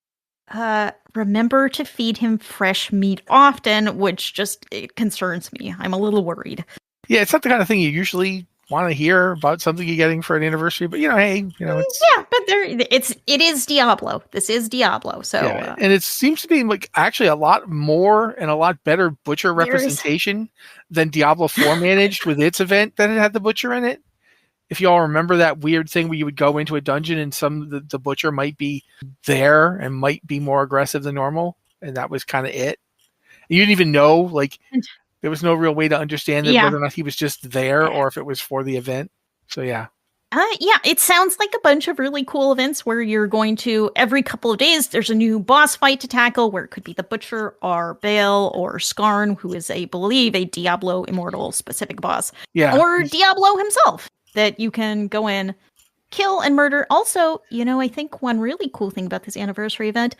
remember to feed him fresh meat often, which it concerns me. I'm a little worried. Yeah, it's not the kind of thing you usually want to hear about something you're getting for an anniversary, but it's but it is Diablo. This is Diablo, so and it seems to be like actually a lot more and a lot better butcher representation than Diablo 4 managed with its event that it had the butcher in it. If you all remember that weird thing where you would go into a dungeon and the butcher might be there and might be more aggressive than normal, and that was kind of it. You didn't even know, like, there was no real way to understand whether or not he was just there or if it was for the event. So yeah. It sounds like a bunch of really cool events where you're going to, every couple of days, there's a new boss fight to tackle, where it could be the Butcher or Baal or Skarn, who is, I believe, a Diablo Immortal specific boss. Yeah. Or Diablo himself, that you can go in, kill, and murder. Also, I think one really cool thing about this anniversary event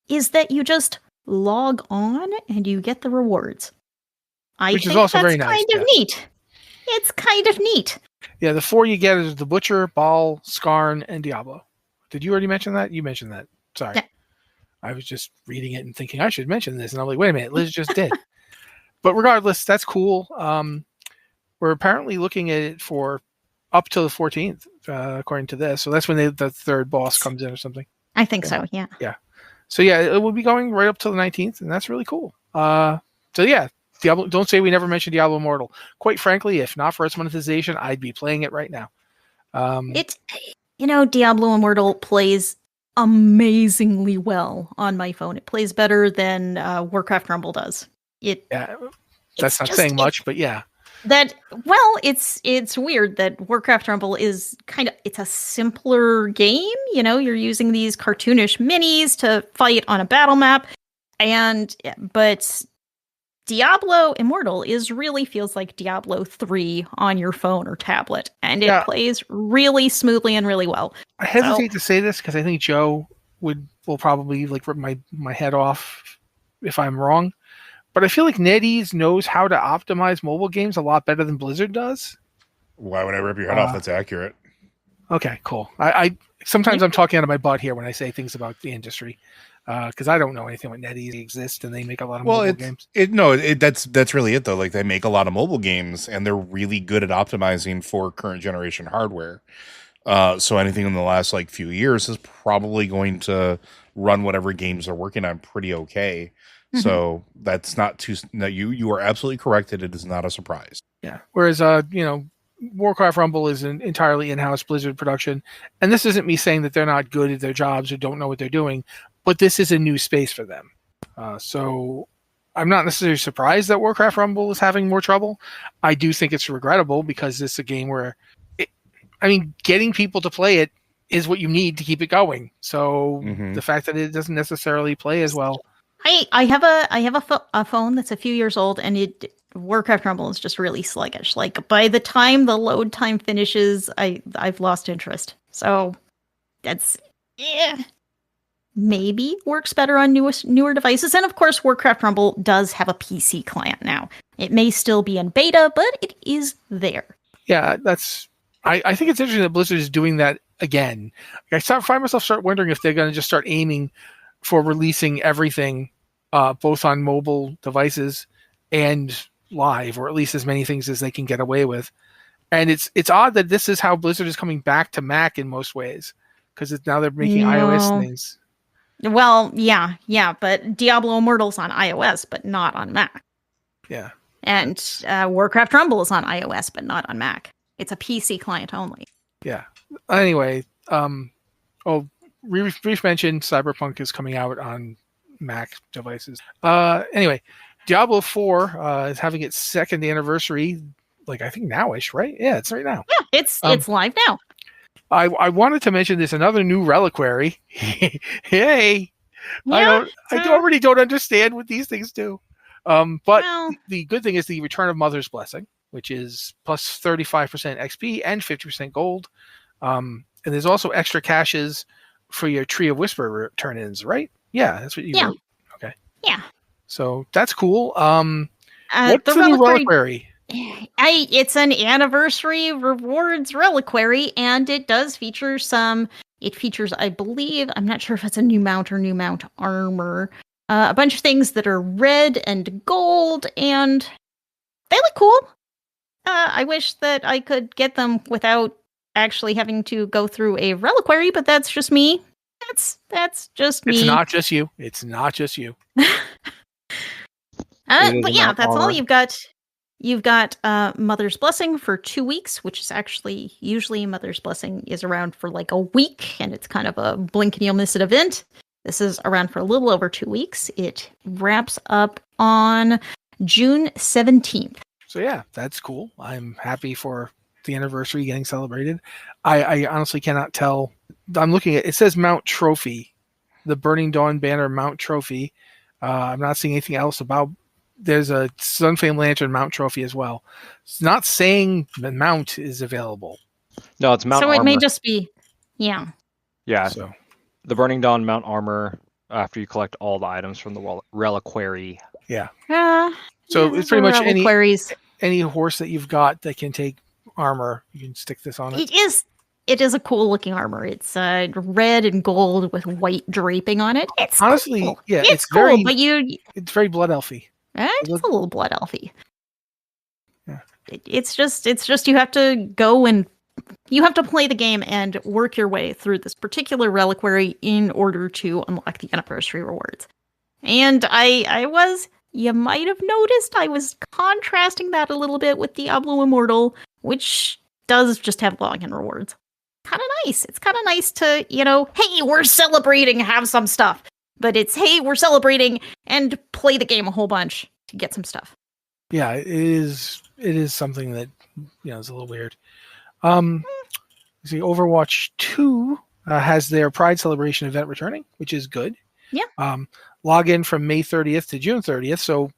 is that you just log on and you get the rewards. Which is think also that's very nice, kind of neat. It's kind of neat. Yeah, the 4 you get is the Butcher, Baal, Skarn, and Diablo. Did you already mention that? You mentioned that. Sorry. Yeah. I was just reading it and thinking I should mention this. And I'm like, wait a minute, Liz just did. But regardless, that's cool. We're apparently looking at it for up to the 14th, according to this. So that's when the third boss comes in or something. I think so, yeah. Yeah. So yeah, it will be going right up to the 19th, and that's really cool. So yeah, Diablo. Don't say we never mentioned Diablo Immortal. Quite frankly, if not for its monetization, I'd be playing it right now. Diablo Immortal plays amazingly well on my phone. It plays better than Warcraft Rumble does. That's not saying much, but yeah. It's weird that Warcraft Rumble is it's a simpler game. You're using these cartoonish minis to fight on a battle map, but Diablo Immortal really feels like Diablo 3 on your phone or tablet, and it plays really smoothly and really well. I hesitate to say this because I think Joe will probably rip my head off if I'm wrong. But I feel like NetEase knows how to optimize mobile games a lot better than Blizzard does. Why would I rip your head off? That's accurate. Okay, cool. I sometimes I'm talking out of my butt here when I say things about the industry because I don't know anything about NetEase exists and they make a lot of mobile games. That's really it though. Like they make a lot of mobile games and they're really good at optimizing for current generation hardware. So anything in the last few years is probably going to run whatever games they're working on pretty okay. So that's not too. No, you are absolutely correct that it is not a surprise. Yeah. Whereas Warcraft Rumble is an entirely in-house Blizzard production, and this isn't me saying that they're not good at their jobs or don't know what they're doing, but this is a new space for them. So I'm not necessarily surprised that Warcraft Rumble is having more trouble. I do think it's regrettable because it's a game where, getting people to play it is what you need to keep it going. So the fact that it doesn't necessarily play as well. I have a phone that's a few years old, and Warcraft Rumble is just really sluggish. Like by the time the load time finishes, I've lost interest. So that's maybe works better on newer devices. And of course, Warcraft Rumble does have a PC client now. It may still be in beta, but it is there. Yeah, I think it's interesting that Blizzard is doing that again. I find myself wondering if they're going to just start aiming for releasing everything both on mobile devices and live, or at least as many things as they can get away with. And it's odd that this is how Blizzard is coming back to Mac in most ways, because now they're making iOS things. Well, yeah, but Diablo Immortal's on iOS, but not on Mac. Yeah. And Warcraft Rumble is on iOS, but not on Mac. It's a PC client only. Yeah. Anyway, Reef mentioned Cyberpunk is coming out on Mac devices. Anyway, Diablo 4 is having its second anniversary, I think nowish, right? Yeah, it's right now. Yeah, it's live now. I wanted to mention this another new reliquary. Hey, yeah, I already don't understand what these things do. The good thing is the Return of Mother's Blessing, which is plus 35% XP and 50% gold. And there's also extra caches for your Tree of Whisper turn-ins, right? Yeah, that's what you wrote. Okay. Yeah. So that's cool. What's the new reliquary? It's an anniversary rewards reliquary, and it does feature it features, I believe, I'm not sure if it's a new mount or new mount armor, a bunch of things that are red and gold, and they look cool. I wish that I could get them without actually having to go through a reliquary, but that's just me. That's just me. It's not just you. It's not just you. But yeah, that's all you've got. You've got Mother's Blessing for 2 weeks, which is actually usually Mother's Blessing is around for a week, and it's kind of a blink and you'll miss it event. This is around for a little over 2 weeks. It wraps up on June 17th. So yeah, that's cool. I'm happy for the anniversary getting celebrated. I honestly cannot tell. I'm looking at it says Mount Trophy, the Burning Dawn banner Mount Trophy. I'm not seeing anything else about. There's a Sunflame Lantern Mount Trophy as well. It's not saying the mount is available. No, it's Mount So Armor. It may just be, yeah. Yeah. So the Burning Dawn Mount Armor after you collect all the items from the reliquary. Yeah. So it's pretty much reliquaries. any horse that you've got that can take armor, you can stick this on it. It is a cool looking armor. It's red and gold with white draping on it. It's honestly cool. Yeah, it's cool, very, but it's very blood elfy. It's a little blood elfy. Yeah. It's just you have to go and you have to play the game and work your way through this particular reliquary in order to unlock the anniversary rewards. And you might have noticed I was contrasting that a little bit with Diablo Immortal, which does just have login rewards. Kind of nice. It's kind of nice to, hey, we're celebrating, have some stuff. But it's, hey, we're celebrating and play the game a whole bunch to get some stuff. Yeah, it is something that, is a little weird. See, Overwatch 2 has their Pride Celebration event returning, which is good. Yeah. Log in from May 30th to June 30th. So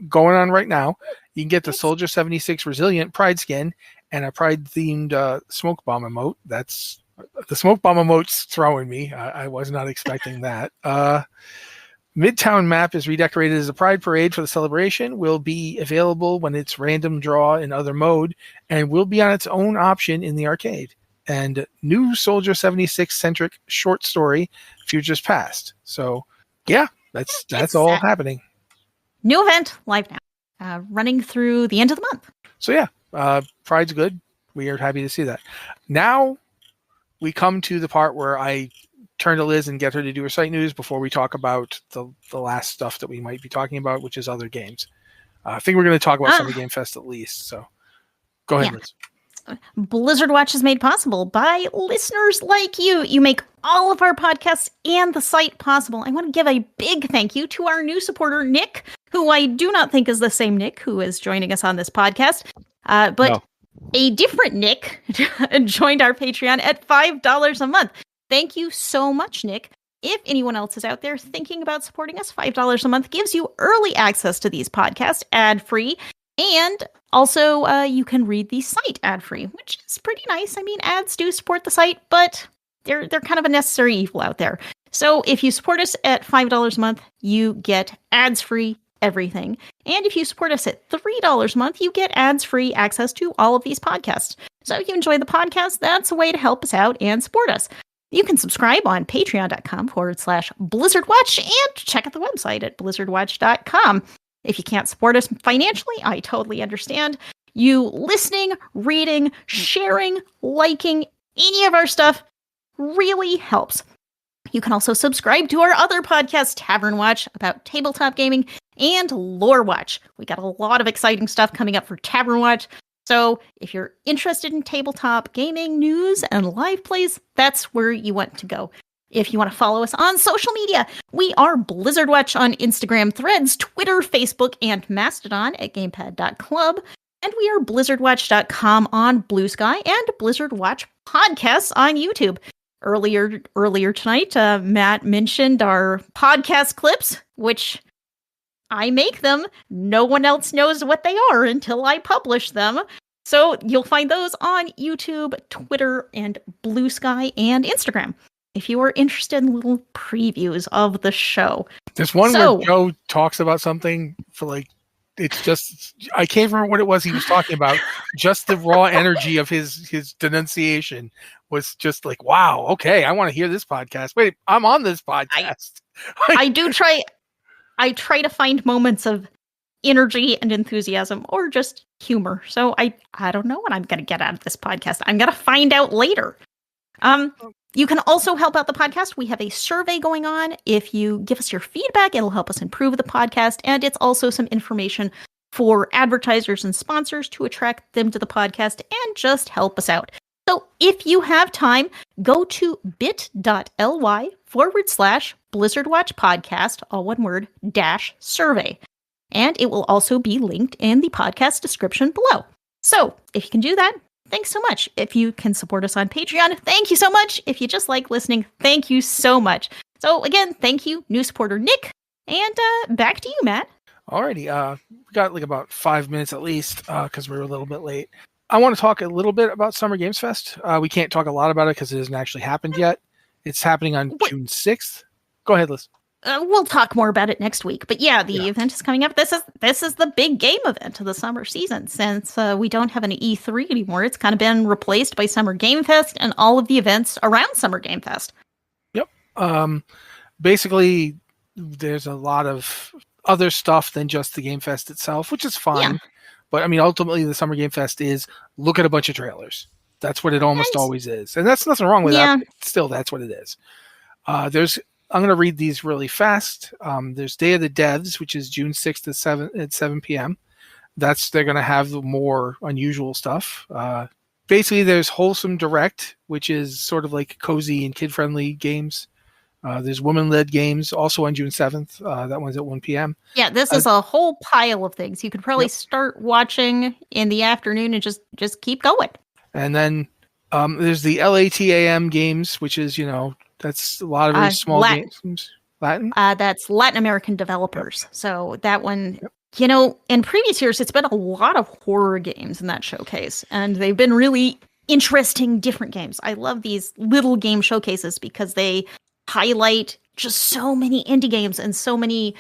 going on right now, you can get the Soldier 76 Resilient Pride skin and a Pride-themed smoke bomb emote. That's the smoke bomb emote's throwing me. I was not expecting that. Midtown map is redecorated as a Pride Parade for the celebration. Will be available when it's random draw in other mode and will be on its own option in the arcade. And new Soldier 76 centric short story, Futures Past. So, yeah, that's all happening. New event live now, running through the end of the month. So yeah, Pride's good. We are happy to see that. Now we come to the part where I turn to Liz and get her to do her site news before we talk about the last stuff that we might be talking about, which is other games. I think we're going to talk about Summer Game Fest at least. So go ahead, Liz. Blizzard Watch is made possible by listeners like you. You make all of our podcasts and the site possible. I want to give a big thank you to our new supporter, Nick, who I do not think is the same Nick who is joining us on this podcast. But no. A different Nick joined our Patreon at $5 a month. Thank you so much, Nick. If anyone else is out there thinking about supporting us, $5 a month gives you early access to these podcasts ad-free. And also, you can read the site ad-free, which is pretty nice. I mean, ads do support the site, but they're kind of a necessary evil out there. So if you support us at $5 a month, you get ads-free everything. And if you support us at $3 a month, you get ads-free access to all of these podcasts. So if you enjoy the podcast, that's a way to help us out and support us. You can subscribe on patreon.com/BlizzardWatch and check out the website at blizzardwatch.com. If you can't support us financially, I totally understand. You listening, reading, sharing, liking any of our stuff really helps. You can also subscribe to our other podcast, Tavern Watch, about tabletop gaming, and Lore Watch. We got a lot of exciting stuff coming up for Tavern Watch. So if you're interested in tabletop gaming news and live plays, that's where you want to go. If you want to follow us on social media, we are Blizzard Watch on Instagram, Threads, Twitter, Facebook, and Mastodon at gamepad.club. And we are blizzardwatch.com on Bluesky and Blizzard Watch podcasts on YouTube. Earlier tonight, Matt mentioned our podcast clips, which I make them. No one else knows what they are until I publish them. So you'll find those on YouTube, Twitter, and Bluesky and Instagram. If you are interested in little previews of the show. There's one where Joe talks about something for it's just, I can't remember what it was he was talking about. Just the raw energy of his denunciation was just like, wow, okay, I want to hear this podcast. Wait, I'm on this podcast. I try to find moments of energy and enthusiasm or just humor. So I don't know what I'm going to get out of this podcast. I'm going to find out later. You can also help out the podcast. We have a survey going on. If you give us your feedback, it'll help us improve the podcast. And it's also some information for advertisers and sponsors to attract them to the podcast and just help us out. So if you have time, go to bit.ly/Blizzard Watch podcast, all one word, -survey. And it will also be linked in the podcast description below. So if you can do that, thanks so much. If you can support us on Patreon, thank you so much. If you just like listening, thank you so much. So again, thank you, new supporter Nick. And back to you, Matt. Alrighty. We got about 5 minutes at least because we were a little bit late. I want to talk a little bit about Summer Games Fest. We can't talk a lot about it because it hasn't actually happened yet. It's happening on June 6th. Go ahead, Liz. We'll talk more about it next week. But yeah, the event is coming up. This is the big game event of the summer season. Since we don't have an E3 anymore, it's kind of been replaced by Summer Game Fest and all of the events around Summer Game Fest. Yep. Basically, there's a lot of other stuff than just the Game Fest itself, which is fine. Yeah. But I mean, ultimately, the Summer Game Fest is look at a bunch of trailers. That's what it almost always is, and that's nothing wrong with that. But still, that's what it is. I'm going to read these really fast. There's Day of the Devs, which is June 6th at 7 p.m. They're going to have the more unusual stuff. Basically, there's Wholesome Direct, which is sort of like cozy and kid-friendly games. There's women-led games, also on June 7th. That one's at 1 p.m. Yeah, this is a whole pile of things. You could probably start watching in the afternoon and just keep going. And then there's the LATAM games, which is, that's a lot of very small games. Latin? That's Latin American developers. Yep. So that one, in previous years, it's been a lot of horror games in that showcase. And they've been really interesting, different games. I love these little game showcases because they highlight just so many indie games and so many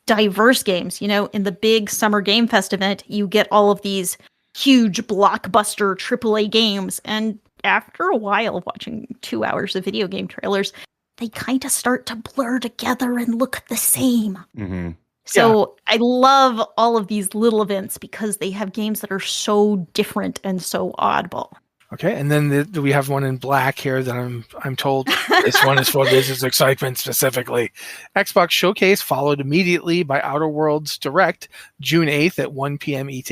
diverse games. In the big Summer Game Fest event, you get all of these huge blockbuster AAA games. And after a while of watching 2 hours of video game trailers, they kind of start to blur together and look the same. Mm-hmm. So I love all of these little events because they have games that are so different and so oddball. Okay, and then we have one in black here that I'm told this one is for Liz's excitement specifically. Xbox Showcase followed immediately by Outer Worlds Direct, June 8th at 1 p.m. ET.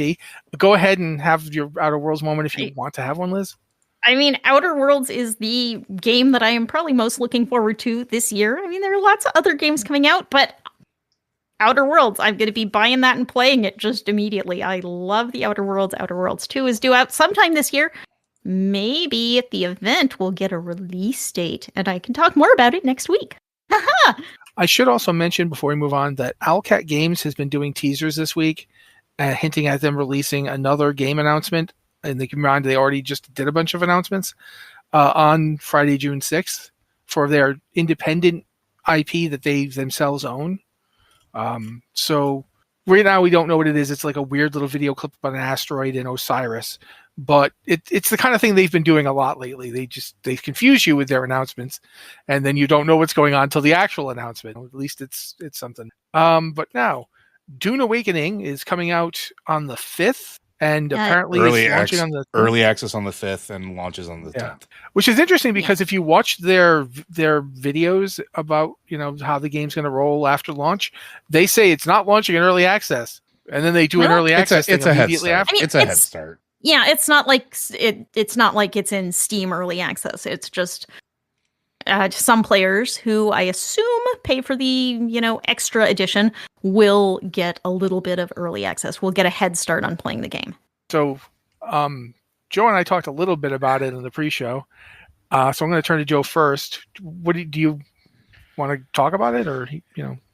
Go ahead and have your Outer Worlds moment if you want to have one, Liz. I mean, Outer Worlds is the game that I am probably most looking forward to this year. I mean, there are lots of other games coming out, but Outer Worlds, I'm going to be buying that and playing it just immediately. I love the Outer Worlds. Outer Worlds 2 is due out sometime this year. Maybe at the event we'll get a release date, and I can talk more about it next week. I should also mention before we move on that Owlcat Games has been doing teasers this week, hinting at them releasing another game announcement. And keep in mind, they already just did a bunch of announcements on Friday, June 6th for their independent IP that they themselves own. So right now we don't know what it is. It's like a weird little video clip about an asteroid in Osiris. But it's the kind of thing they've been doing a lot lately. They confuse you with their announcements, and then you don't know what's going on until the actual announcement. At least it's something. But now, Dune Awakening is coming out on the 5th. And apparently it's launching on the early access on the 5th and launches on the 10th. Which is interesting because if you watch their videos about, how the game's going to roll after launch, they say it's not launching in early access. And then they do an early access thing immediately after. I mean, it's a head start. Yeah, it's not like it's not like it's in Steam early access. It's just some players who I assume pay for the, extra edition will get a little bit of early access. We'll get a head start on playing the game. So, Joe and I talked a little bit about it in the pre-show. So I'm going to turn to Joe first. What do you want to talk about it, or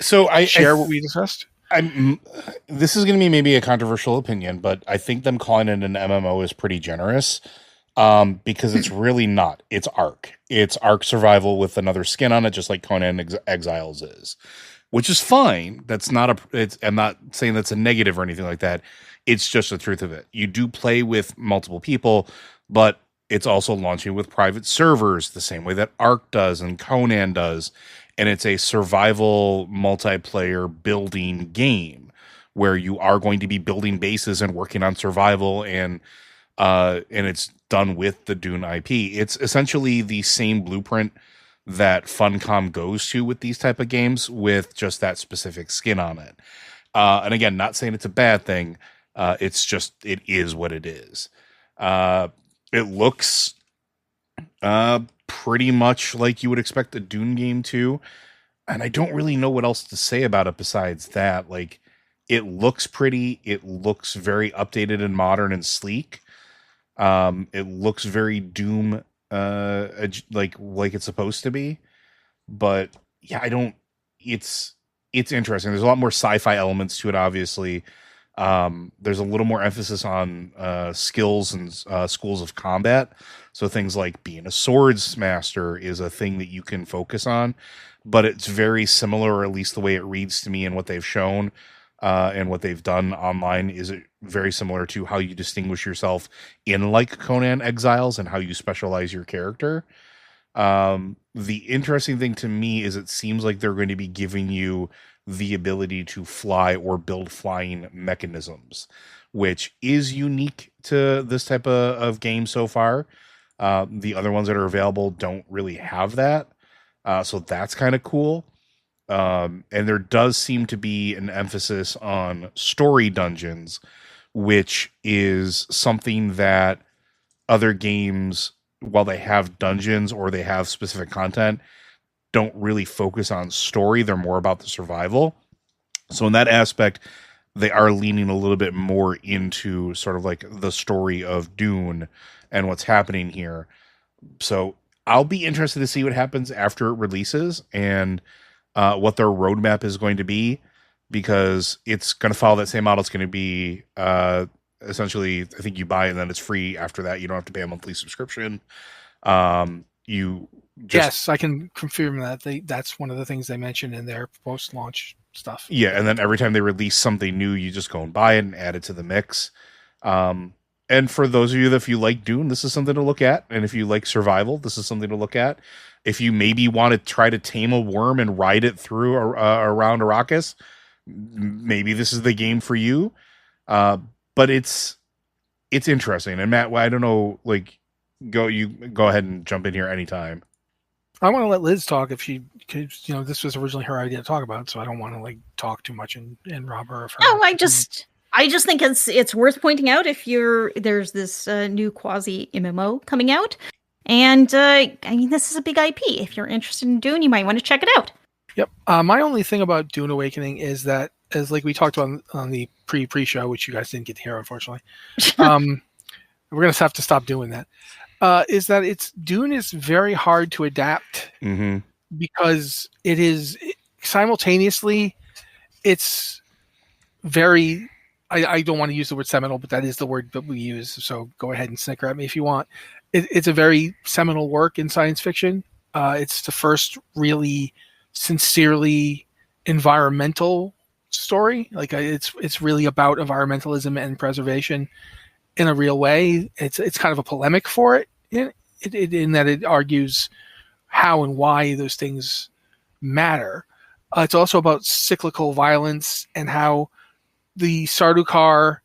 So share what we discussed? This is going to be maybe a controversial opinion, but I think them calling it an MMO is pretty generous. Because it's really not. It's Ark. It's Ark Survival with another skin on it, just like Conan Exiles is, which is fine. That's not I'm not saying that's a negative or anything like that. It's just the truth of it. You do play with multiple people, but it's also launching with private servers the same way that Ark does and Conan does. And it's a survival multiplayer building game where you are going to be building bases and working on survival and it's done with the Dune IP. It's essentially the same blueprint that Funcom goes to with these type of games, with just that specific skin on it. And again, not saying it's a bad thing. It's just, it is what it is. It looks pretty much like you would expect a Dune game to. And I don't really know what else to say about it besides that. Like, it looks pretty. It looks very updated and modern and sleek. It looks very Doom, like it's supposed to be, but yeah, it's interesting. There's a lot more sci-fi elements to it, obviously. There's a little more emphasis on skills and schools of combat. So things like being a swords master is a thing that you can focus on, but it's very similar, or at least the way it reads to me and what they've shown and what they've done online is very similar to how you distinguish yourself in like Conan Exiles and how you specialize your character. The interesting thing to me is it seems like they're going to be giving you the ability to fly or build flying mechanisms, which is unique to this type of game so far. The other ones that are available don't really have that. So that's kind of cool. And there does seem to be an emphasis on story dungeons, which is something that other games, while they have dungeons or they have specific content, don't really focus on story. They're more about the survival. So in that aspect, they are leaning a little bit more into sort of like the story of Dune and what's happening here. So I'll be interested to see what happens after it releases and what their roadmap is going to be, because it's going to follow that same model. It's going to be essentially, I think you buy it and then it's free after that. You don't have to pay a monthly subscription. Yes, I can confirm that. That's one of the things they mentioned in their post-launch stuff. Yeah, and then every time they release something new, you just go and buy it and add it to the mix. And for those of you if you like Dune, this is something to look at. And if you like survival, this is something to look at. If you maybe want to try to tame a worm and ride it through around Arrakis, maybe this is the game for you. But it's interesting. And Matt, I don't know, like, go ahead and jump in here anytime. I want to let Liz talk if she could. This was originally her idea to talk about, so I don't want to like talk too much and rob her of her. No, I just think it's worth pointing out if there's this new quasi MMO coming out, and I mean, this is a big IP. If you're interested in Dune, you might want to check it out. Yep. My only thing about Dune Awakening is that, as like we talked about on the pre-show, which you guys didn't get to hear, unfortunately. We're gonna have to stop doing that. Is that Dune is very hard to adapt because it is simultaneously, it's very, I don't want to use the word seminal, but that is the word that we use. So go ahead and snicker at me if you want. It's a very seminal work in science fiction. It's the first really sincerely environmental story. Like it's really about environmentalism and preservation in a real way. It's kind of a polemic for it in that it argues how and why those things matter. It's also about cyclical violence and how the Sardaukar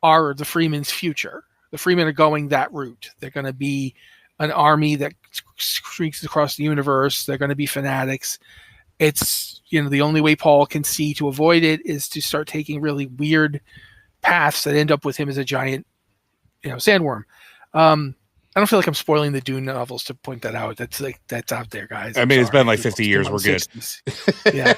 are the Freemen's future. The Freemen are going that route. They're going to be an army that streaks across the universe. They're going to be fanatics. It's, the only way Paul can see to avoid it is to start taking really weird paths that end up with him as a giant, sandworm. I don't feel like I'm spoiling the Dune novels to point that out. That's out there, guys. I mean, it's been like 50 years. We're good. Yeah.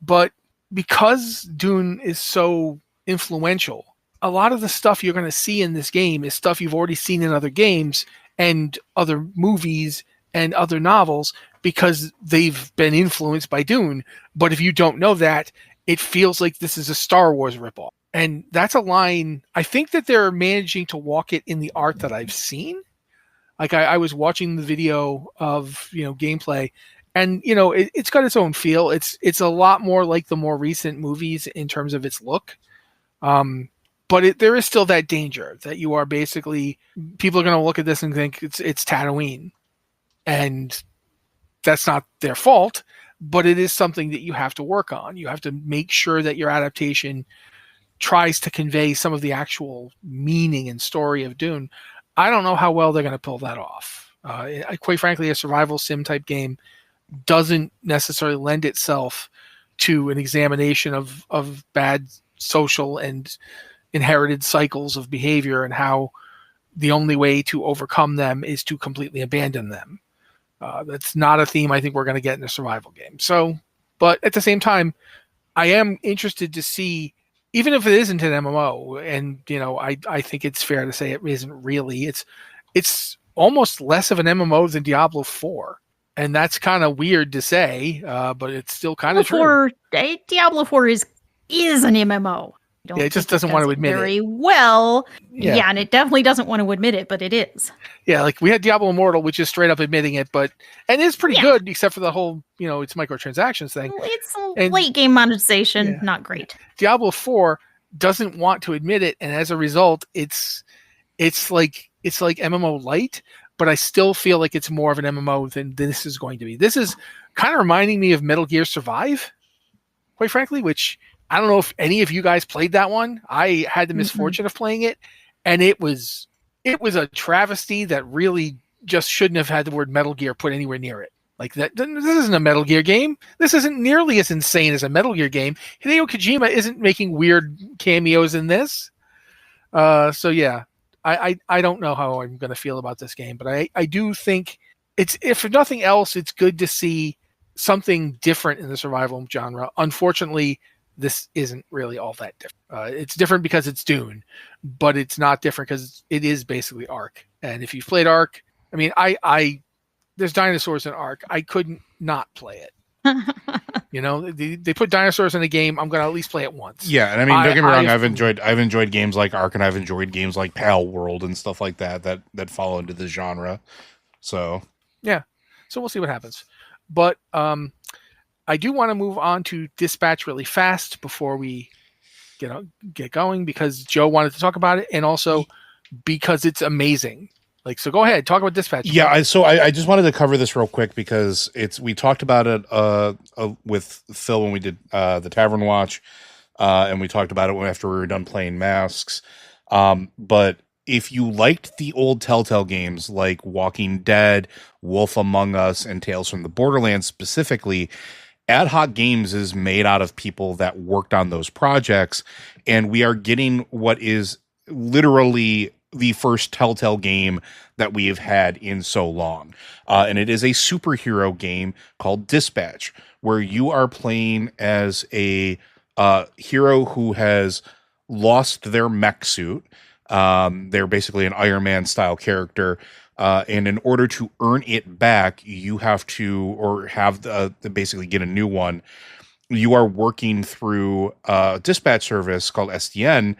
But because Dune is so influential, a lot of the stuff you're going to see in this game is stuff you've already seen in other games and other movies and other novels because they've been influenced by Dune. But if you don't know that, it feels like this is a Star Wars ripoff. And that's a line. I think that they're managing to walk it in the art that I've seen. Like I was watching the video of, gameplay, and, it's got its own feel. It's a lot more like the more recent movies in terms of its look. But there is still that danger that you are basically, people are going to look at this and think it's Tatooine. And that's not their fault, but it is something that you have to work on. You have to make sure that your adaptation tries to convey some of the actual meaning and story of Dune. I don't know how well they're going to pull that off. Quite frankly, a survival sim type game doesn't necessarily lend itself to an examination of bad social and inherited cycles of behavior and how the only way to overcome them is to completely abandon them. That's not a theme I think we're going to get in a survival game. So, but at the same time, I am interested to see, even if it isn't an MMO, and I think it's fair to say it isn't really. It's almost less of an MMO than Diablo 4, and that's kind of weird to say, but it's still kind of true. Diablo 4 is is an MMO. Yeah, it just doesn't want to admit it. Very well. Yeah. Yeah, and it definitely doesn't want to admit it, but it is. Yeah, like we had Diablo Immortal, which is straight up admitting it, and it's pretty Yeah. good, except for the whole, it's microtransactions thing. It's And- late game monetization, Yeah. not great. Diablo 4 doesn't want to admit it, and as a result, it's like MMO light, but I still feel like it's more of an MMO than this is going to be. This is kind of reminding me of Metal Gear Survive, quite frankly, which I don't know if any of you guys played that one. I had the misfortune of playing it, and it was a travesty that really just shouldn't have had the word Metal Gear put anywhere near it. Like that, this isn't a Metal Gear game. This isn't nearly as insane as a Metal Gear game. Hideo Kojima isn't making weird cameos in this. So yeah, I don't know how I'm going to feel about this game, but I do think if for nothing else, it's good to see something different in the survival genre. Unfortunately, this isn't really all that different. It's different because it's Dune, but it's not different because it is basically Ark. And if you've played Ark, I mean, there's dinosaurs in Ark. I couldn't not play it. They put dinosaurs in a game. I'm going to at least play it once. Yeah, and I mean, don't get me wrong. I've enjoyed games like Ark, and I've enjoyed games like Pal World and stuff like that fall into the genre. So yeah, so we'll see what happens. But I do want to move on to Dispatch really fast before we get going, because Joe wanted to talk about it, and also because it's amazing. Like, so go ahead, talk about Dispatch. Yeah, I just wanted to cover this real quick because we talked about it with Phil when we did the Tavern Watch, and we talked about it after we were done playing Masks. But if you liked the old Telltale games like Walking Dead, Wolf Among Us, and Tales from the Borderlands specifically, Ad Hoc Games is made out of people that worked on those projects, and we are getting what is literally the first Telltale game that we have had in so long. And it is a superhero game called Dispatch, where you are playing as a hero who has lost their mech suit. They're basically an Iron Man style character. And in order to earn it back, you have to basically get a new one. You are working through a dispatch service called SDN,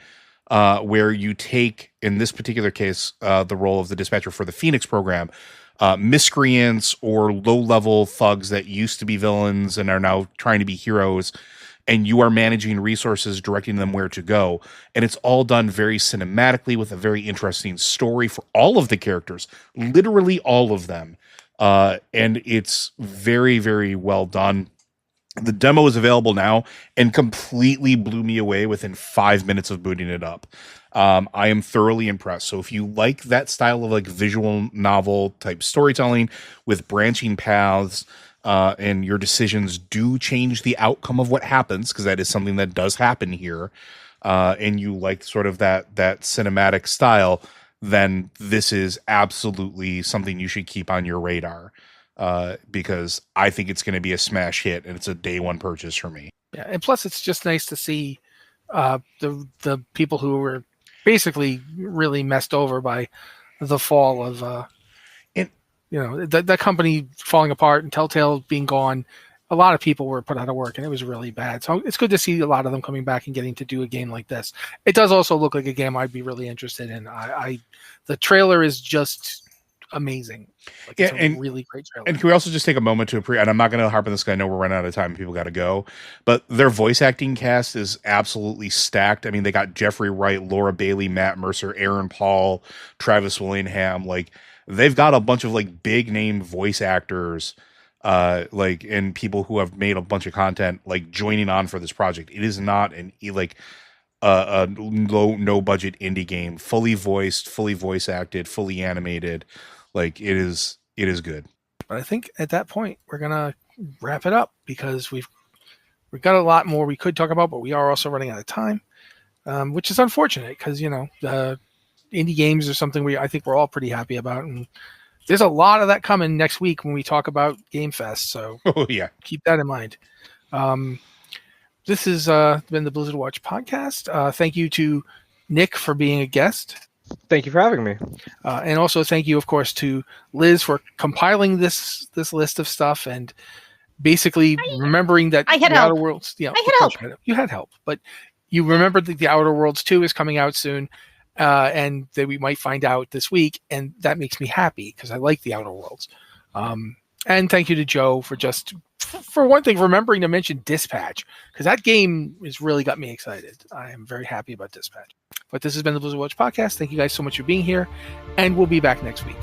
where you take, in this particular case, the role of the dispatcher for the Phoenix program, miscreants or low-level thugs that used to be villains and are now trying to be heroes, and you are managing resources, directing them where to go. And it's all done very cinematically with a very interesting story for all of the characters, literally all of them. And it's very, very well done. The demo is available now and completely blew me away within 5 minutes of booting it up. I am thoroughly impressed. So if you like that style of like visual novel type storytelling with branching paths, and your decisions do change the outcome of what happens, because that is something that does happen here, and you like sort of that cinematic style, then this is absolutely something you should keep on your radar, because I think it's going to be a smash hit, and it's a day one purchase for me. Yeah, and plus it's just nice to see the people who were basically really messed over by the fall of that company falling apart and Telltale being gone. A lot of people were put out of work, and it was really bad. So it's good to see a lot of them coming back and getting to do a game like this. It does also look like a game I'd be really interested in. The trailer is just amazing. Like, it's a really great trailer. And can we also just take a moment to and I'm not going to harp on this because I know we're running out of time and people got to go, but their voice acting cast is absolutely stacked. I mean, they got Jeffrey Wright, Laura Bailey, Matt Mercer, Aaron Paul, Travis Willingham. Like, they've got a bunch of like big name voice actors, and people who have made a bunch of content like joining on for this project. It is not a no budget indie game, fully voiced, fully voice acted, fully animated. Like, it is good. But I think at that point we're gonna wrap it up, because we've got a lot more we could talk about, but we are also running out of time, which is unfortunate, because the indie games are something I think we're all pretty happy about, and there's a lot of that coming next week when we talk about Game Fest. So keep that in mind. This has been the Blizzard Watch podcast. Thank you to Nick for being a guest. Thank you for having me. And also thank you, of course, to Liz for compiling this list of stuff. And basically remembering that I had the help. Outer Worlds. Yeah, I had of course help. you had help, but you remembered that the Outer Worlds 2 is coming out soon, and that we might find out this week, and that makes me happy because I like the Outer Worlds. And thank you to Joe for one thing, remembering to mention Dispatch, because that game has really got me excited. I am very happy about Dispatch. But this has been the Blizzard Watch Podcast. Thank you guys so much for being here, and we'll be back next week.